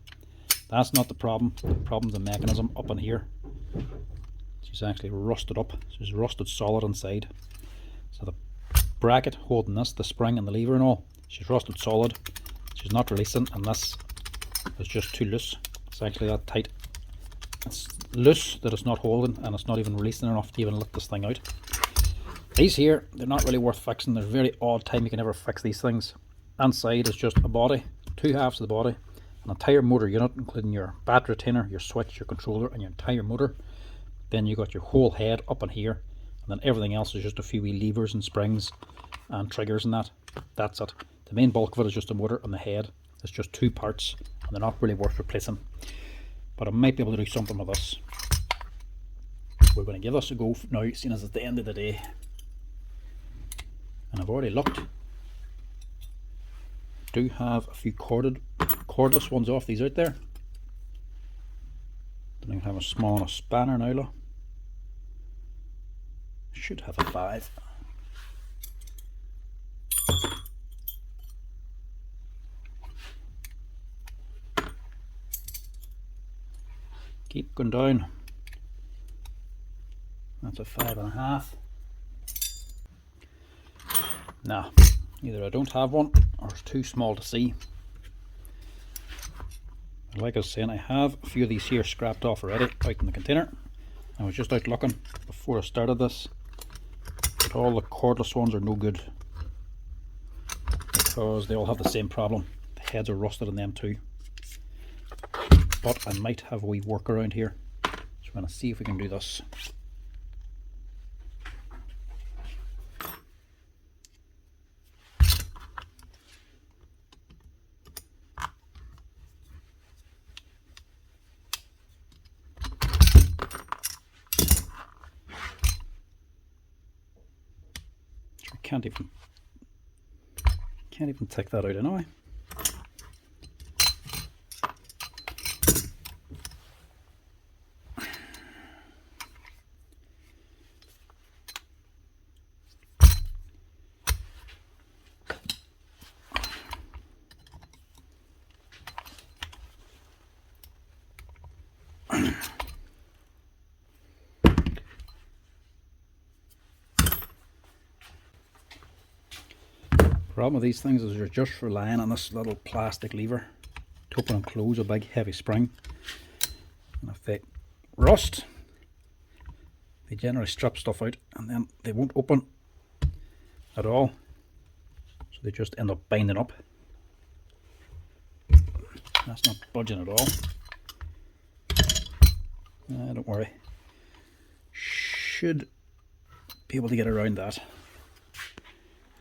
That's not the problem. The problem's the mechanism up in here. She's actually rusted up. She's rusted solid inside. So the bracket holding this, the spring and the lever and all, she's rusted solid. She's not releasing, and this is just too loose. It's actually that tight. It's loose that it's not holding, and it's not even releasing enough to even let this thing out. These here, they're not really worth fixing. There's very odd time you can ever fix these things. Inside is just a body, two halves of the body, an entire motor unit, including your battery retainer, your switch, your controller, and your entire motor. Then you got your whole head up in here, and then everything else is just a few wee levers and springs and triggers and that. That's it. The main bulk of it is just the motor and the head. It's just two parts, and they're not really worth replacing. But I might be able to do something with this. We're going to give this a go now, seeing as it's the end of the day. And I've already looked. Do have a few cordless ones off these out there. Don't even have a small enough spanner now, look. Should have a 5. Keep going down. That's a 5.5. Nah, either I don't have one or it's too small to see. Like I was saying, I have a few of these here scrapped off already out in the container. I was just out looking before I started this, but all the cordless ones are no good because they all have the same problem. The heads are rusted in them too. But I might have a wee workaround here, so I'm going to see if we can do this. can't even take that out anyway. Problem with these things is you're just relying on this little plastic lever to open and close a big heavy spring, and if they rust, they generally strip stuff out and then they won't open at all, so they just end up binding up. That's not budging at all. Don't worry, should be able to get around that.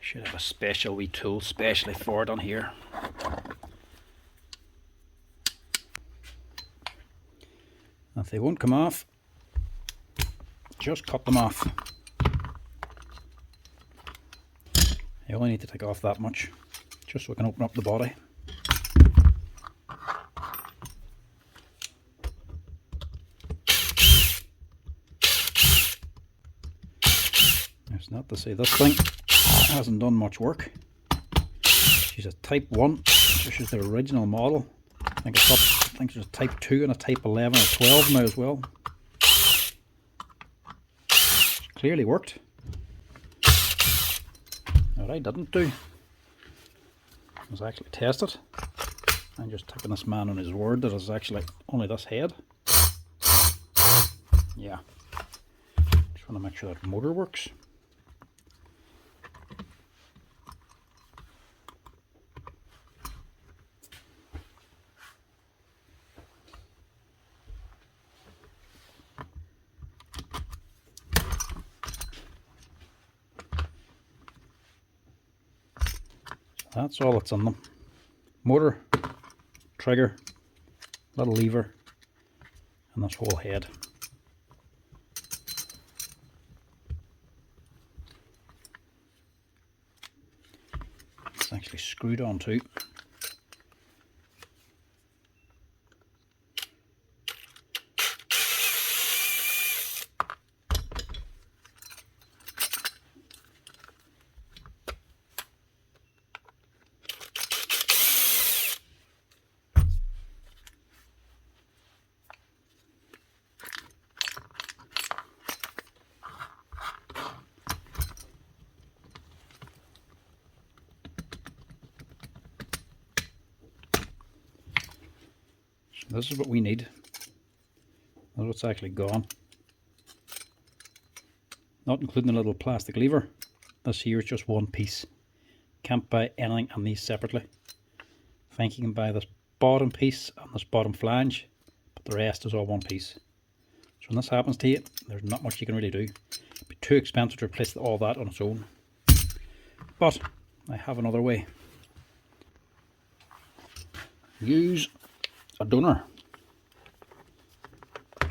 Should have a special wee tool specially for it on here. If they won't come off, just cut them off. You only need to take off that much, just so we can open up the body. It's not to say this thing hasn't done much work. She's a Type 1, this is the original model. I think it's up, I think there's a Type 2 and a Type 11 or 12 now as well. It's clearly worked. What I didn't do was actually test it. I'm just taking this man on his word that it's actually only this head. Yeah. Just want to make sure that motor works. That's all that's on them. Motor, trigger, little lever, and this whole head. It's actually screwed on too. This is what we need. That's what's actually gone. Not including the little plastic lever. This here is just one piece. Can't buy anything on these separately. I think you can buy this bottom piece and this bottom flange, but the rest is all one piece. So when this happens to you, there's not much you can really do. It'd be too expensive to replace all that on its own. But I have another way. Use a donor, a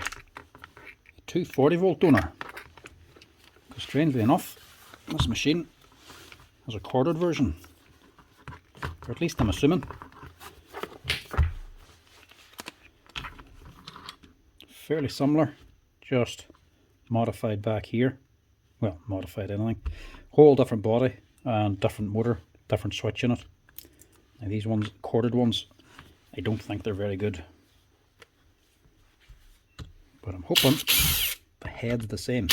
240 volt donor, because strangely enough this machine has a corded version, or at least I'm assuming. Fairly similar, just modified back here. Well, modified anything, whole different body and different motor, different switch in it. Now these ones, corded ones, I don't think they're very good, but I'm hoping the head's the same.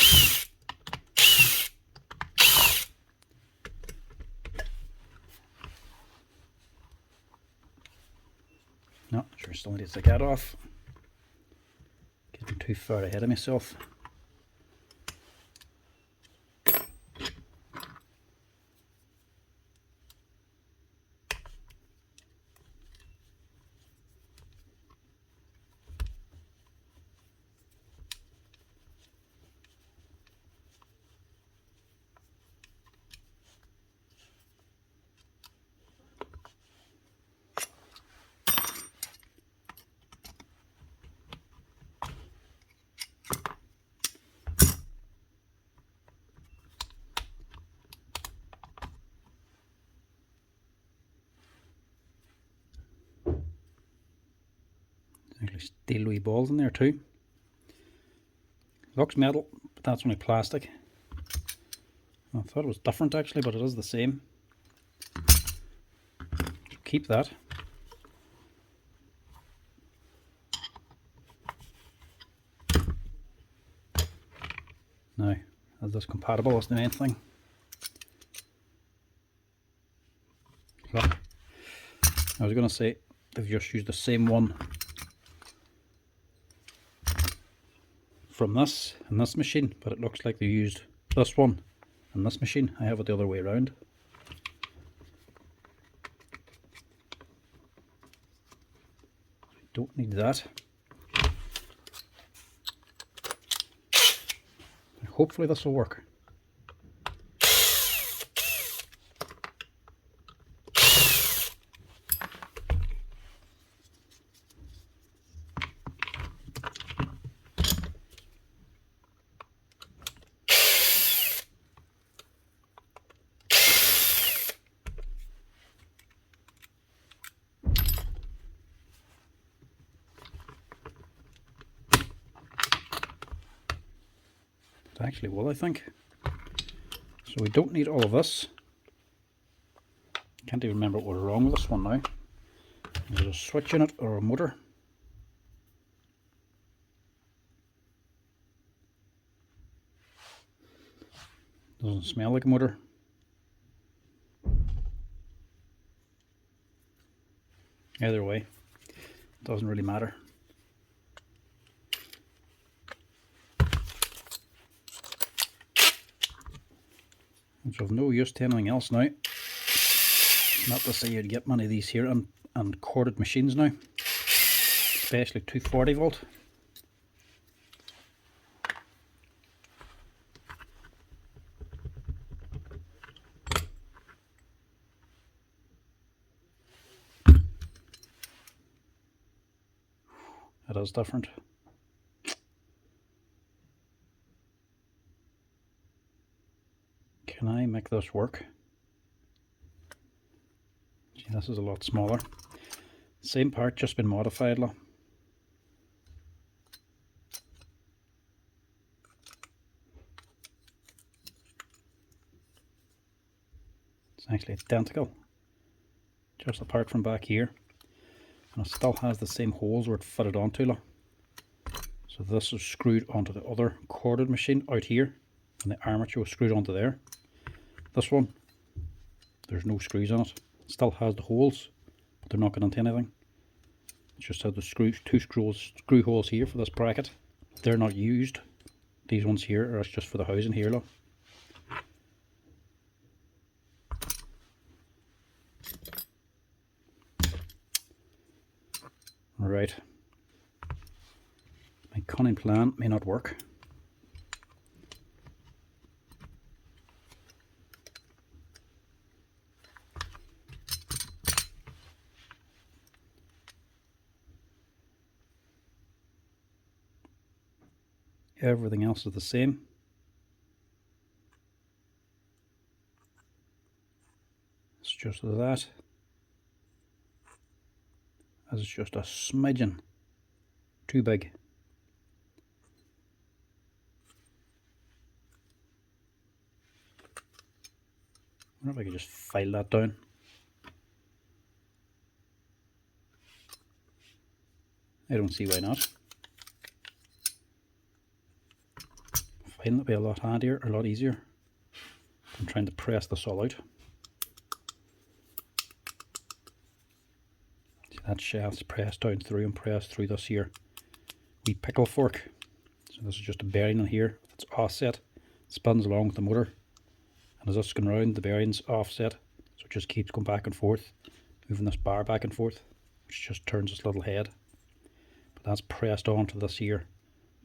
No, sure, still need to take that off. Getting too far ahead of myself. Actually steel wee balls in there too. Looks metal, but that's only plastic. I thought it was different actually, but it is the same. Keep that. Now, is this compatible? Is the main thing. Look, I was going to say they've just used the same one from this and this machine, but it looks like they used this one and this machine. I have it the other way around. Don't need that. Hopefully this will work. It actually will, I think. So we don't need all of this. Can't even remember what was wrong with this one now. Is it a switch in it or a motor? Doesn't smell like a motor. Either way, doesn't really matter. It's of no use to anything else now. Not to say you'd get many of these here and corded machines now, especially 240 volt. It is different. Can I make this work? Gee, this is a lot smaller. Same part, just been modified. Look. It's actually identical, just apart from back here. And it still has the same holes where it fitted onto. Look. So this is screwed onto the other corded machine out here, and the armature was screwed onto there. This one, there's no screws on it. It still has the holes, but they're not going into anything. It just has the two screw holes here for this bracket. They're not used. These ones here are just for the housing here, look. Right. My cunning plan may not work. Everything else is the same. It's just that. As it's just a smidgen too big. I wonder if I could just file that down. I don't see why not. Filing will be a lot handier, or a lot easier than trying to press this all out. See, that shaft's pressed down through and pressed through this here wee pickle fork. So this is just a bearing in here that's offset, spins along with the motor, and as this going round, the bearing's offset, so it just keeps going back and forth, moving this bar back and forth, which just turns this little head. But that's pressed onto this here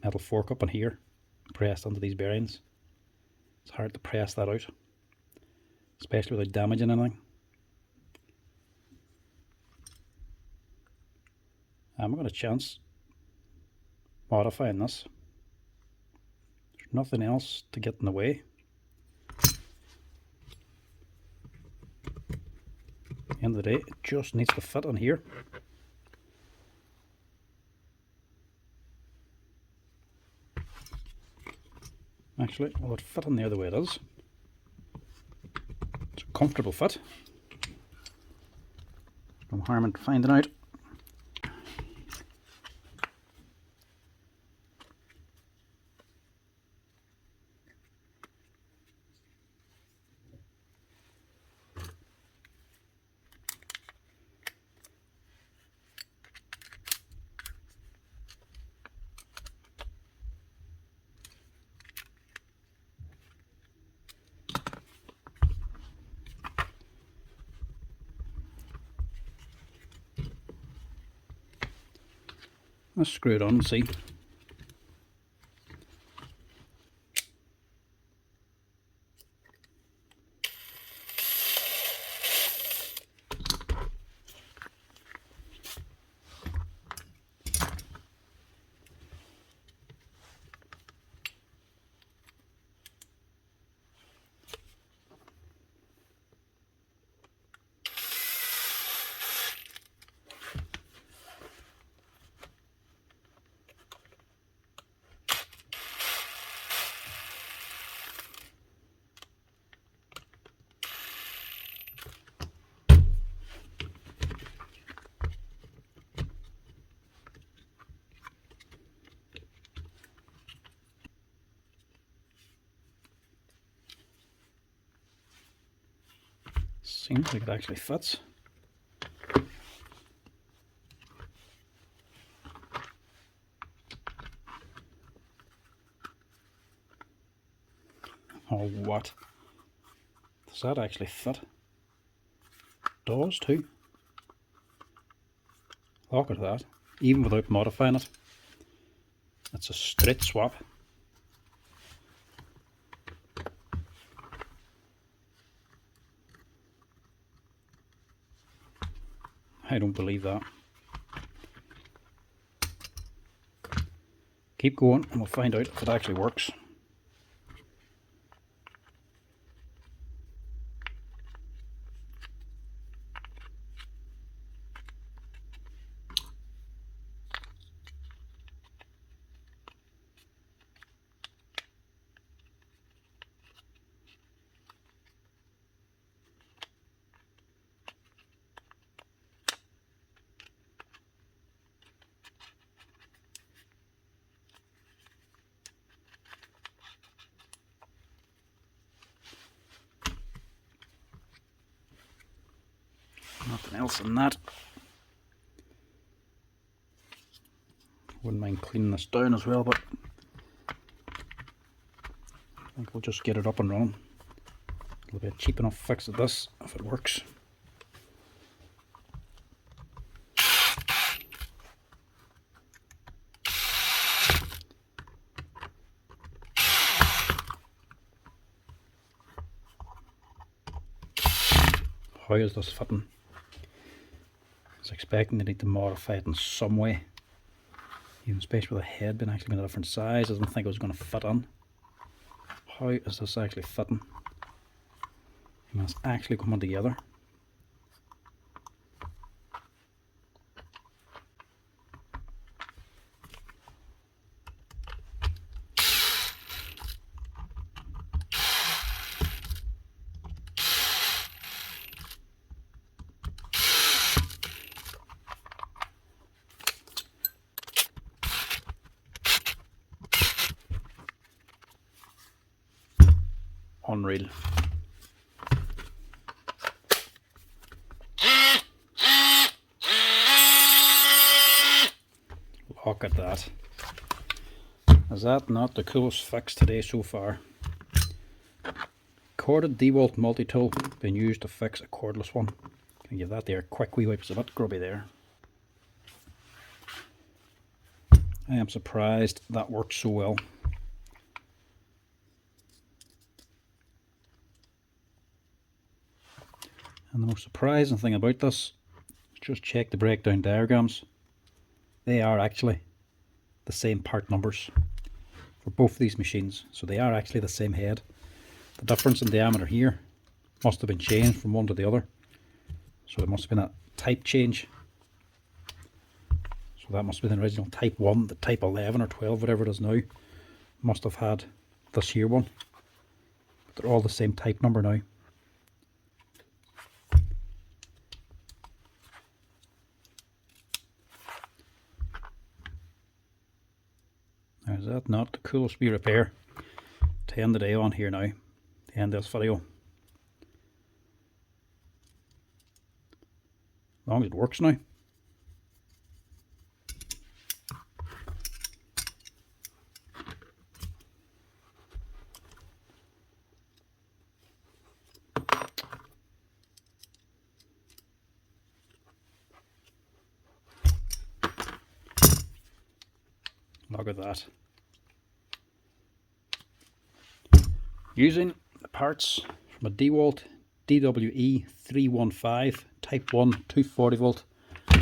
metal fork up in here, pressed onto these bearings. It's hard to press that out, especially without damaging anything. I haven't got a chance modifying this. There's nothing else to get in the way. At the end of the day, it just needs to fit on here. actually. Will it fit in there the way it is? It's a comfortable fit. No harm in finding out. Let's screw it on and see. Seems like it actually fits. Oh, what? Does that actually fit? It does too. Look at that. Even without modifying it. It's a straight swap. I don't believe that. Keep going and we'll find out if it actually works. Nothing else in that. Wouldn't mind cleaning this down as well, but I think we'll just get it up and running. It'll be a cheap enough fix at this if it works. How is this fitting? I was expecting they need to modify it in some way. Even especially with the head being actually a different size, I didn't think it was going to fit in. How is this actually fitting? I mean, it's actually coming together. Unreal. Look at that. Is that not the coolest fix today so far? Corded DeWalt multi-tool being used to fix a cordless one. Can give that there a quick wee wipe. It's a bit grubby there. I am surprised that worked so well. And the most surprising thing about this, just check the breakdown diagrams. They are actually the same part numbers for both of these machines. So they are actually the same head. The difference in diameter here must have been changed from one to the other. So it must have been a type change. So that must have been the original type 1, the type 11 or 12, whatever it is now. Must have had this here one. But they're all the same type number now. Now, is that not the coolest wee repair to end the day on here now, to end this video? As long as it works now. Look at that. Using the parts from a DeWalt DWE315 Type 1 240 volt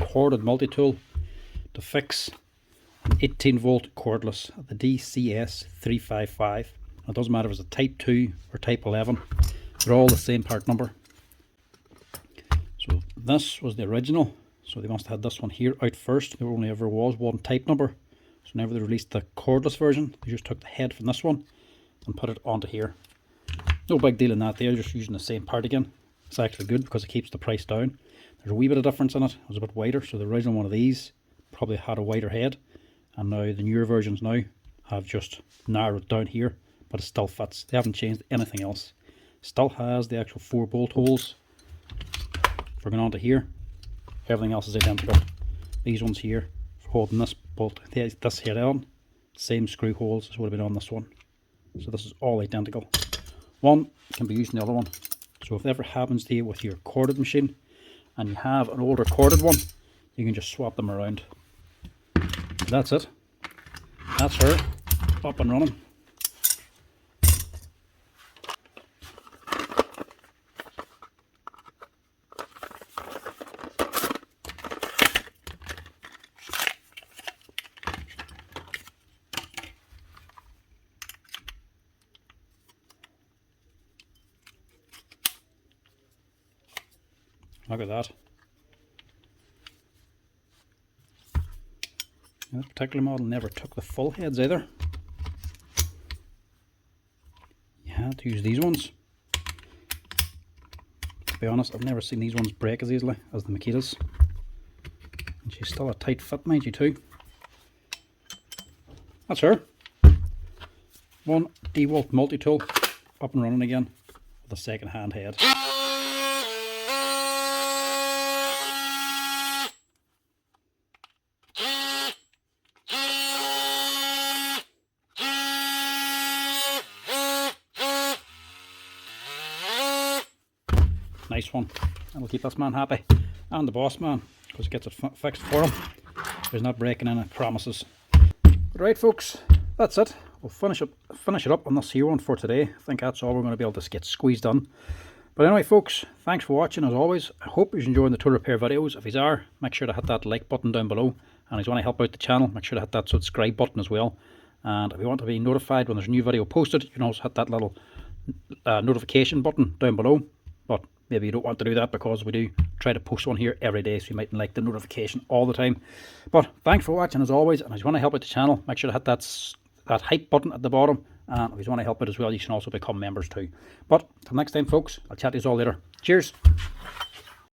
corded multi-tool to fix an 18 volt cordless at the DCS577. It doesn't matter if it's a Type 2 or Type 11, they're all the same part number. So this was the original, so they must have had this one here out first. There only ever was one type number. So whenever they released the cordless version, they just took the head from this one and put it onto here. No big deal in that, they're just using the same part again. It's actually good because it keeps the price down. There's a wee bit of difference in it. It was a bit wider, so the original one of these probably had a wider head. And now the newer versions now have just narrowed down here, but it still fits. They haven't changed anything else. Still has the actual 4 bolt holes for going onto here. Everything else is identical. These ones here for holding this bolt, this head on, same screw holes as would have been on this one. So this is all identical. One can be using the other one. So if it ever happens to you with your corded machine and you have an older corded one, you can just swap them around. That's it. That's her up and running. Look at that. This particular model never took the full heads either. You had to use these ones. To be honest, I've never seen these ones break as easily as the Makitas. And she's still a tight fit, mind you, too. That's her. One DeWalt multi-tool up and running again with a second hand head. Nice one. That'll keep this man happy, and the boss man, because it gets it fixed for him. He's not breaking any promises. Right, folks, that's it. We'll finish it up on this here one for today. I think that's all we're going to be able to get squeezed done. But anyway, folks, thanks for watching as always. I hope you're enjoying the tool repair videos. If you are, make sure to hit that like button down below. And if you want to help out the channel, make sure to hit that subscribe button as well. And if you want to be notified when there's a new video posted, you can also hit that little notification button down below. But maybe you don't want to do that because we do try to post one here every day, so you mightn't like the notification all the time. But thanks for watching as always, and if you want to help out the channel, make sure to hit that hype button at the bottom. And if you want to help out as well, you can also become members too. But till next time, folks, I'll chat to you all later. Cheers.